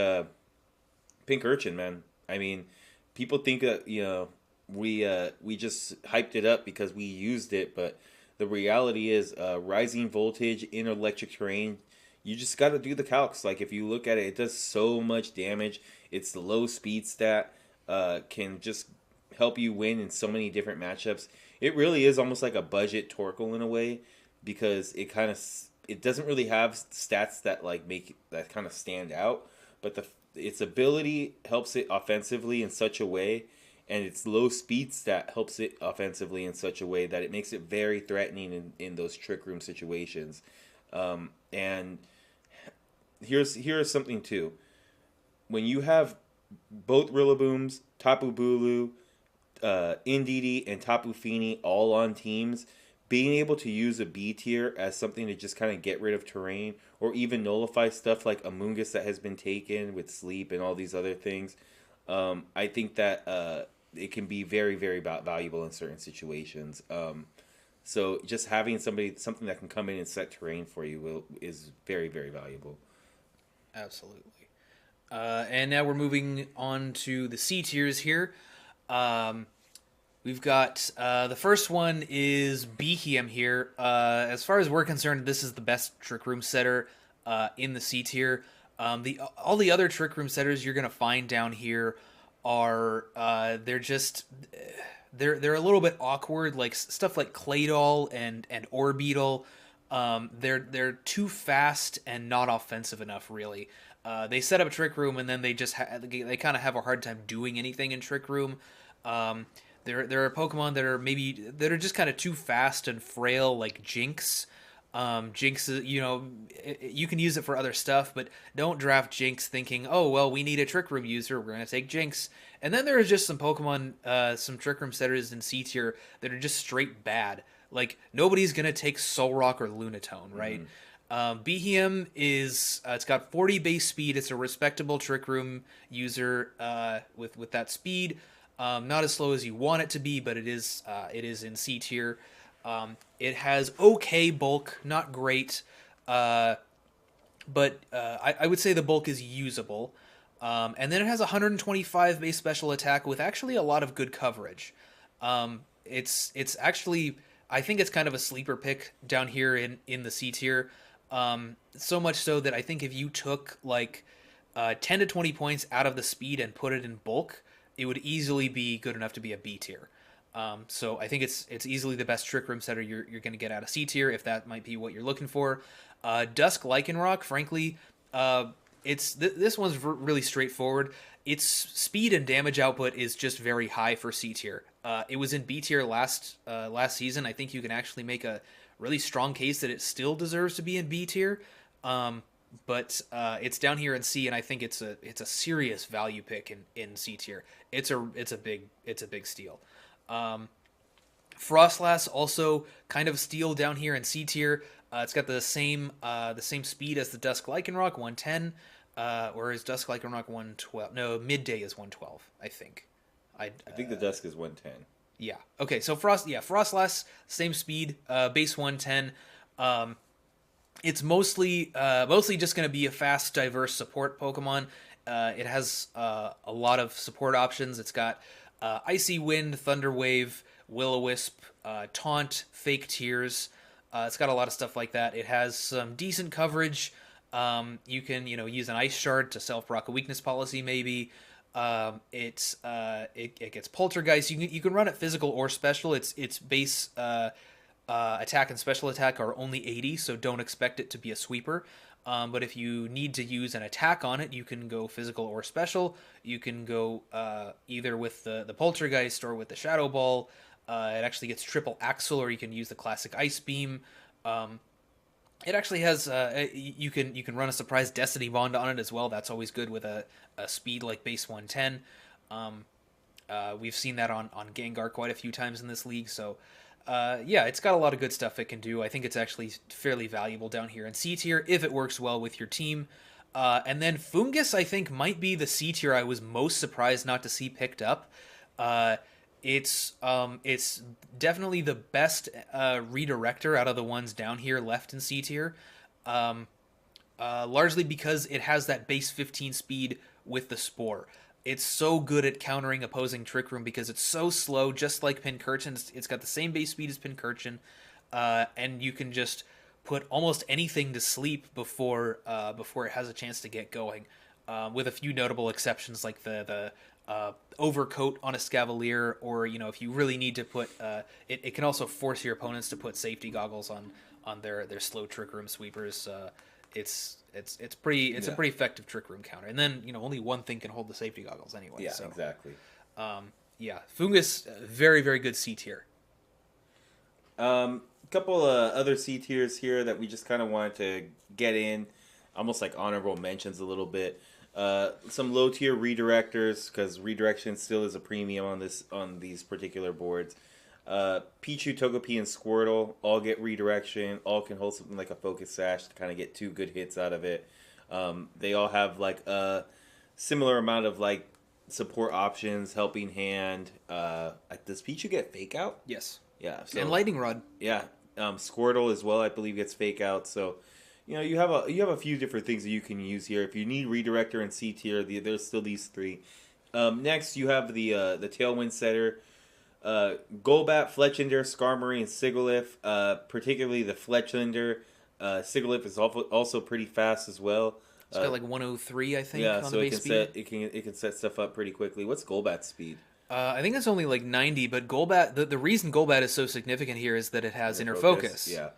Pink Urchin, man. I mean, people think that we just hyped it up because we used it, but the reality is, rising voltage in electric terrain, you just got to do the calcs. Like if you look at it, it does so much damage. It's the low speed stat, can just help you win in so many different matchups. It really is almost like a budget Torkoal in a way because it doesn't really have stats that like make that kind of stand out, but its ability helps it offensively in such a way, and its low speed stat helps it offensively in such a way that it makes it very threatening in those trick room situations. And here's something too. When you have both Rillabooms, Tapu Bulu, Indeedee, and Tapu Fini all on teams, being able to use a B tier as something to just kind of get rid of terrain or even nullify stuff like Amoonguss that has been taken with sleep and all these other things, I think that it can be very, very valuable in certain situations. So just having something that can come in and set terrain for you is very, very valuable. Absolutely. And now we're moving on to the C tiers here. We've got the first one is Behem here. As far as we're concerned, this is the best Trick Room setter in the C tier. All the other Trick Room setters you're gonna find down here are they're a little bit awkward. Like stuff like Claydol and Orbeetle. They're too fast and not offensive enough, really. They set up a Trick Room and then they just they kind of have a hard time doing anything in Trick Room. There are Pokemon that are just kind of too fast and frail, like Jinx. Jinx, you can use it for other stuff, but don't draft Jinx thinking, oh, well, we need a Trick Room user, we're going to take Jinx. And then there are just some Pokemon, some Trick Room setters in C tier that are just straight bad. Like, nobody's going to take Solrock or Lunatone, right? Behem it's got 40 base speed. It's a respectable Trick Room user with that speed. Not as slow as you want it to be, but it is in C tier. It has okay bulk, not great, but I would say the bulk is usable. And then it has 125 base special attack with actually a lot of good coverage. It's actually, I think it's kind of a sleeper pick down here in the C tier. So much so that I think if you took like 10 to 20 points out of the speed and put it in bulk, it would easily be good enough to be a B tier. So I think it's easily the best Trick Room setter you're going to get out of C tier if that might be what you're looking for. Dusk Lycanroc, frankly, this one's really straightforward. Its speed and damage output is just very high for C tier. It was in B tier last season. I think you can actually make a really strong case that it still deserves to be in B tier. But it's down here in C, and I think it's a serious value pick in C tier. It's a big steal. Frostlass also kind of steal down here in C tier. It's got the same speed as the Dusk Lycanroc, 110, or is Dusk Lycanroc 112? No, Midday is 112, I think. I think the Dusk is 110. Yeah. Okay. So Frostlass, same speed, base 110. It's mostly just going to be a fast, diverse support Pokemon. It has a lot of support options. It's got Icy Wind, Thunder Wave, Will-O-Wisp, Taunt, Fake Tears. It's got a lot of stuff like that. It has some decent coverage. You can use an Ice Shard to self-proc a weakness policy maybe. It gets Poltergeist. You can run it physical or special. Its base attack and special attack are only 80, so don't expect it to be a sweeper. But if you need to use an attack on it, you can go physical or special. You can go either with the Poltergeist or with the Shadow Ball. It actually gets triple Axle, or you can use the classic Ice Beam. It actually has you can run a surprise Destiny Bond on it as well. That's always good with a speed like base 110. We've seen that on Gengar quite a few times in this league. So yeah, it's got a lot of good stuff it can do. I think it's actually fairly valuable down here in C tier if it works well with your team. And then Fungus, I think, might be the C tier I was most surprised not to see picked up. It's definitely the best redirector out of the ones down here left in C tier, largely because it has that base 15 speed with the Spore. It's so good at countering opposing Trick Room because it's so slow, just like Pincurchin. It's got the same base speed as Pincurchin, and you can just put almost anything to sleep before it has a chance to get going, with a few notable exceptions like the overcoat on a Scavalier, or if you really need to put it can also force your opponents to put safety goggles on their slow Trick Room sweepers. It's a pretty effective Trick Room counter, and then only one thing can hold the safety goggles anyway. Yeah, so, exactly. Yeah, Fungus, very very good C tier. Couple of other C tiers here that we just kind of wanted to get in, almost like honorable mentions a little bit. Some low tier redirectors, because redirection still is a premium on these particular boards. Pichu, Togepi, and Squirtle all get redirection. All can hold something like a Focus Sash to kind of get 2 good hits out of it. They all have like a similar amount of like support options, Helping Hand. Does Pichu get Fake Out? Yes. Yeah. So, and Lightning Rod. Yeah. Squirtle as well, I believe, gets Fake Out. So you have a few different things that you can use here. If you need redirector and C tier, there's still these 3. Next, you have the Tailwind setter. Golbat, Fletchinder, Skarmory, and Sigilyph. Particularly the Fletchinder. Sigilyph is also pretty fast as well. It's got like 103, I think. Yeah, on so the base speed. it can set stuff up pretty quickly. What's Golbat's speed? I think it's only like 90, but Golbat. The reason Golbat is so significant here is that it has Inner Focus. Yeah.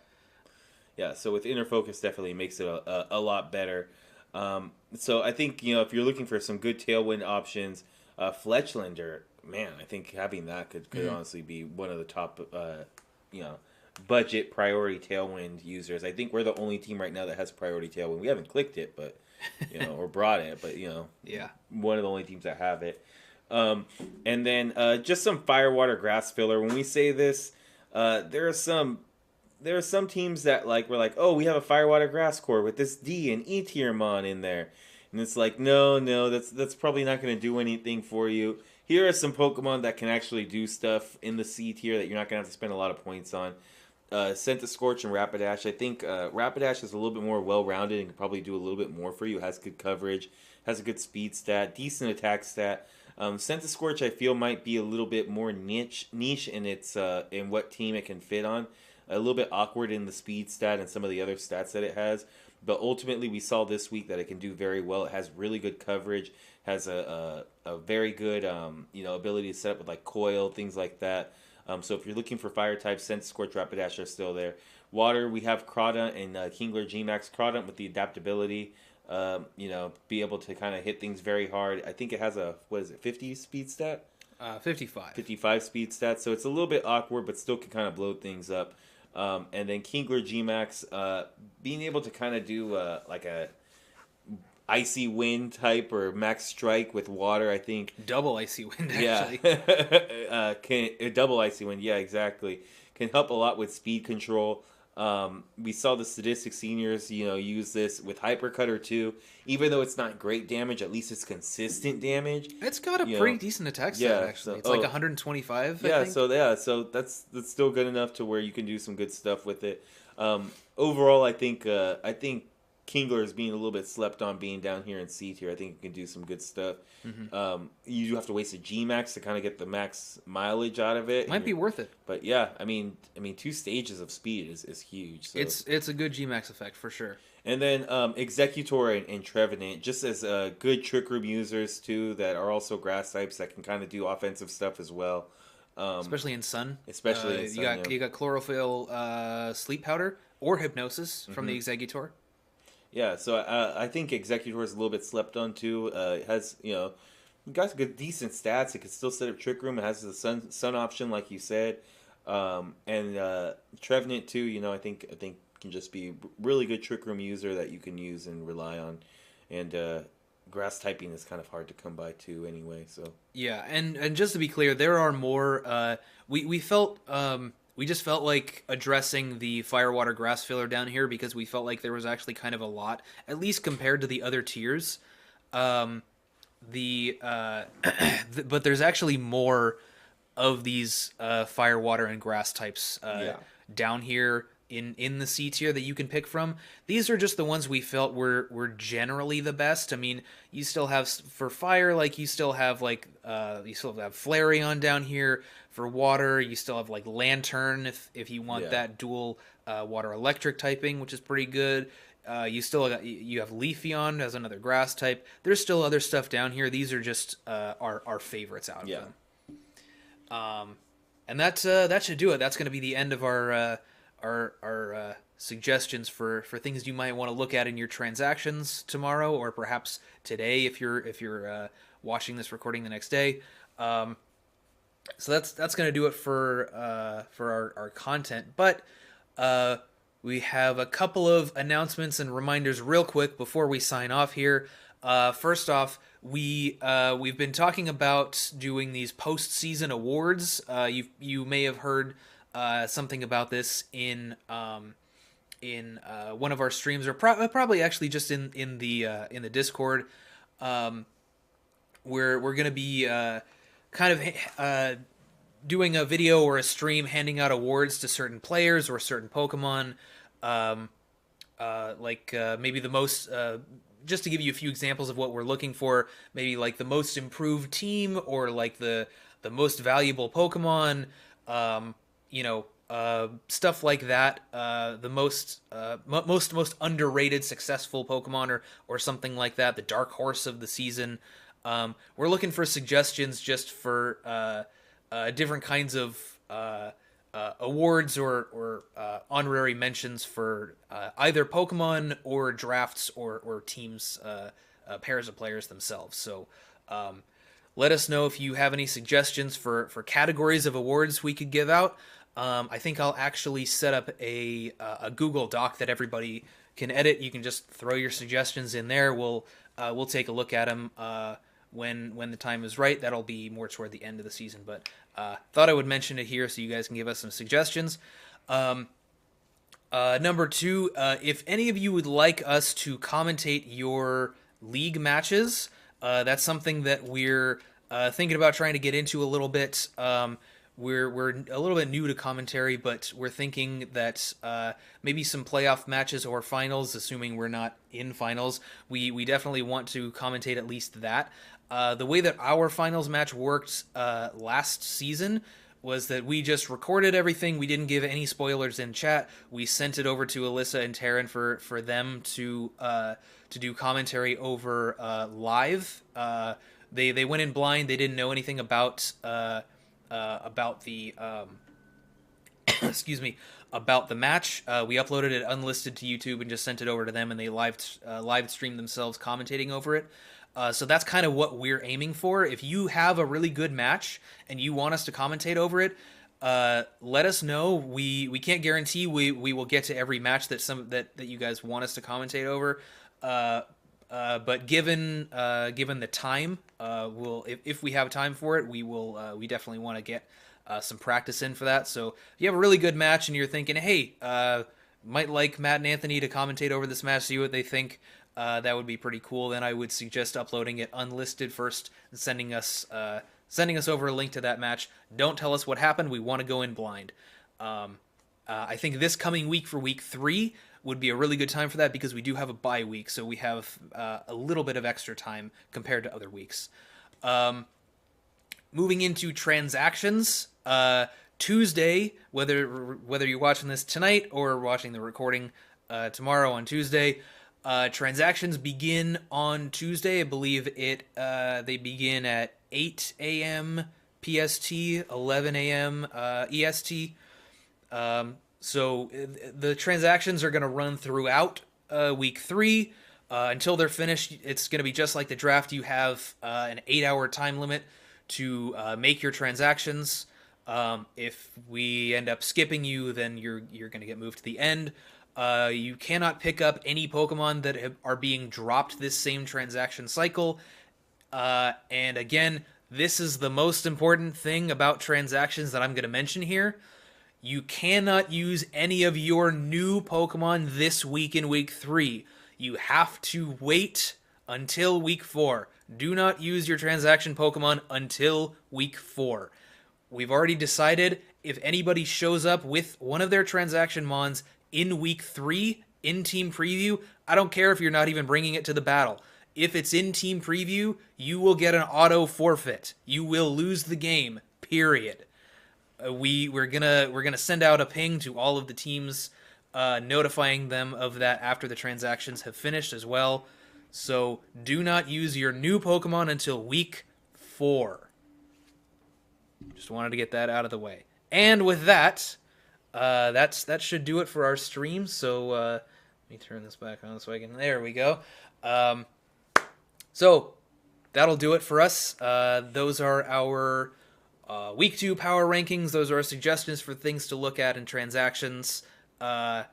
Yeah, so with Inner Focus definitely makes it a lot better. So I think, if you're looking for some good Tailwind options, Fletchinder, man, I think having that could honestly be one of the top, budget priority Tailwind users. I think we're the only team right now that has priority Tailwind. We haven't clicked it, but, or brought it, but, yeah, one of the only teams that have it. And then just some Firewater Grass Filler. When we say this, there are some teams that we're like, oh, we have a Firewater Grass core with this D and E tier mon in there, and it's like, no, that's probably not going to do anything for you. Here are some Pokemon that can actually do stuff in the C tier that you're not going to have to spend a lot of points on. Scorch and Rapidash. I think Rapidash is a little bit more well-rounded and can probably do a little bit more for you. It has good coverage, has a good speed stat, decent attack stat. Scorch, I feel, might be a little bit more niche in its in what team it can fit on. A little bit awkward in the speed stat and some of the other stats that it has. But ultimately, we saw this week that it can do very well. It has really good coverage, has a very good ability to set up with like Coil, things like that. So if you're looking for fire types, Scorch, Rapidash are still there. Water, we have Crawdaunt and Kingler Gmax. Crawdaunt with the adaptability, be able to kind of hit things very hard. I think it has a, 50 speed stat? 55. 55 speed stat, so it's a little bit awkward, but still can kind of blow things up. And then Kingler Gmax, being able to kind of do like a icy wind type or max strike with water, I think. Double icy wind, actually. Yeah. Double icy wind, yeah, exactly. Can help a lot with speed control. We saw the Sadistic seniors, use this with Hypercutter too. Even though it's not great damage, at least it's consistent damage. It's got a pretty decent attack stat, actually. It's like 125, I think. So that's still good enough to where you can do some good stuff with it. Overall, I think Kingler is being a little bit slept on being down here in C tier. I think it can do some good stuff. Mm-hmm. You do have to waste a G max to kind of get the max mileage out of it. Might be worth it. But yeah, I mean, 2 stages of speed is huge. So. It's a good G max effect for sure. And then Executor and Trevenant, just as good Trick Room users too, that are also grass types that can kind of do offensive stuff as well. Especially in Sun. Especially in Sun, you got Chlorophyll, Sleep Powder, or Hypnosis from the Executor. Yeah, so I think Executor is a little bit slept on too. It has, got good decent stats. It can still set up Trick Room. It has the sun option, like you said, and Trevenant too. I think can just be a really good Trick Room user that you can use and rely on. And grass typing is kind of hard to come by too, anyway. So yeah, and just to be clear, there are more. We felt. We just felt like addressing the Firewater Grass Filler down here because we felt like there was actually kind of a lot, at least compared to the other tiers. But there's actually more of these Firewater and Grass types down here in the C tier that you can pick from. These are just the ones we felt were generally the best. I mean, you still have for fire, like you still have Flareon down here. For water, you still have like Lantern if you want that dual water electric typing, which is pretty good. You have Leafeon as another grass type. There's still other stuff down here. These are just our favorites out of them. And that should do it. That's going to be the end of our suggestions for things you might want to look at in your transactions tomorrow, or perhaps today if you're watching this recording the next day. So that's going to do it for our content. But we have a couple of announcements and reminders real quick before we sign off here. First off, we've been talking about doing these postseason awards. You may have heard something about this in one of our streams, or probably actually just in the Discord. We're going to be kind of doing a video or a stream handing out awards to certain players or certain Pokemon. Maybe the most, just to give you a few examples of what we're looking for, maybe like the most improved team or like the most valuable Pokemon, stuff like that. The most underrated successful Pokemon or something like that. The dark horse of the season. We're looking for suggestions just for different kinds of awards or honorary mentions for either Pokemon or drafts or teams, pairs of players themselves. So let us know if you have any suggestions for categories of awards we could give out. I think I'll actually set up a Google Doc that everybody can edit. You can just throw your suggestions in there. We'll take a look at them when the time is right. That'll be more toward the end of the season, but thought I would mention it here so you guys can give us some suggestions. Number 2, if any of you would like us to commentate your league matches, that's something that we're thinking about trying to get into a little bit. We're a little bit new to commentary, but we're thinking that maybe some playoff matches or finals, assuming we're not in finals, we definitely want to commentate at least that. The way that our finals match worked last season was that we just recorded everything. We didn't give any spoilers in chat. We sent it over to Alyssa and Taryn for them to do commentary over live. They went in blind. They didn't know anything about the excuse me, about the match. We uploaded it unlisted to YouTube and just sent it over to them, and they live streamed themselves commentating over it. So that's kind of what we're aiming for. If you have a really good match and you want us to commentate over it, let us know. We can't guarantee we will get to every match that you guys want us to commentate over. But given the time, if we have time for it, we definitely want to get some practice in for that. So if you have a really good match and you're thinking, hey, might like Matt and Anthony to commentate over this match, see what they think, that would be pretty cool. Then I would suggest uploading it unlisted first and sending us over a link to that match. Don't tell us what happened. We want to go in blind. I think this coming week for week 3 would be a really good time for that because we do have a bye week, so we have a little bit of extra time compared to other weeks. Moving into transactions, Tuesday, whether you're watching this tonight or watching the recording tomorrow on Tuesday, transactions begin on Tuesday. I believe they begin at 8 a.m. PST, 11 a.m. EST. So the transactions are going to run throughout week 3 until they're finished. It's going to be just like the draft. You have an 8-hour time limit to make your transactions. If we end up skipping you, then you're going to get moved to the end. You cannot pick up any Pokemon that are being dropped this same transaction cycle. And again, this is the most important thing about transactions that I'm going to mention here. You cannot use any of your new Pokemon this week in week 3. You have to wait until week 4. Do not use your transaction Pokemon until week 4. We've already decided if anybody shows up with one of their transaction Mons in week 3 in Team Preview, I don't care if you're not even bringing it to the battle. If it's in Team Preview, you will get an auto forfeit. You will lose the game, period. We're gonna send out a ping to all of the teams, notifying them of that after the transactions have finished as well. So do not use your new Pokemon until week 4. Just wanted to get that out of the way. And with that, that should do it for our stream. So let me turn this back on so I can. There we go. So that'll do it for us. Those are our week 2 power rankings. Those are our suggestions for things to look at in transactions, and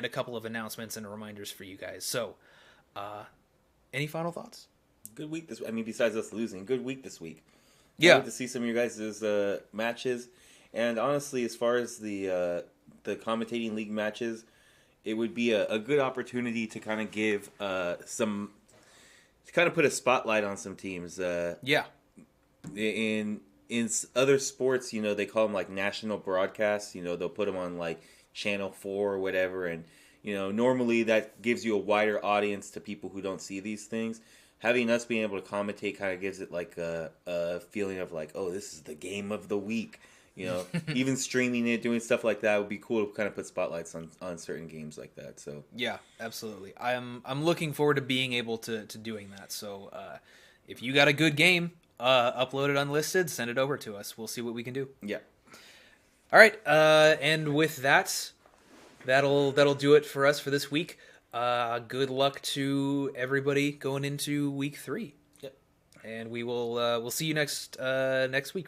a couple of announcements and reminders for you guys. So, any final thoughts? Good week this. I mean, besides us losing, good week this week. Yeah, to see some of your guys' matches, and honestly, as far as the commentating league matches, it would be a good opportunity to kind of give some, to kind of put a spotlight on some teams. Yeah. In other sports, you know, they call them like national broadcasts. You know, they'll put them on like Channel 4 or whatever. And, you know, normally that gives you a wider audience to people who don't see these things. Having us being able to commentate kind of gives it like a feeling of like, oh, this is the game of the week. You know, even streaming it, doing stuff like that would be cool to kind of put spotlights on certain games like that. So yeah, absolutely. I'm looking forward to being able to doing that. So if you got a good game, upload it unlisted, send it over to us. We'll see what we can do. Yeah. All right. And with that, that'll do it for us for this week. Good luck to everybody going into week 3. Yep. And we'll see you next week.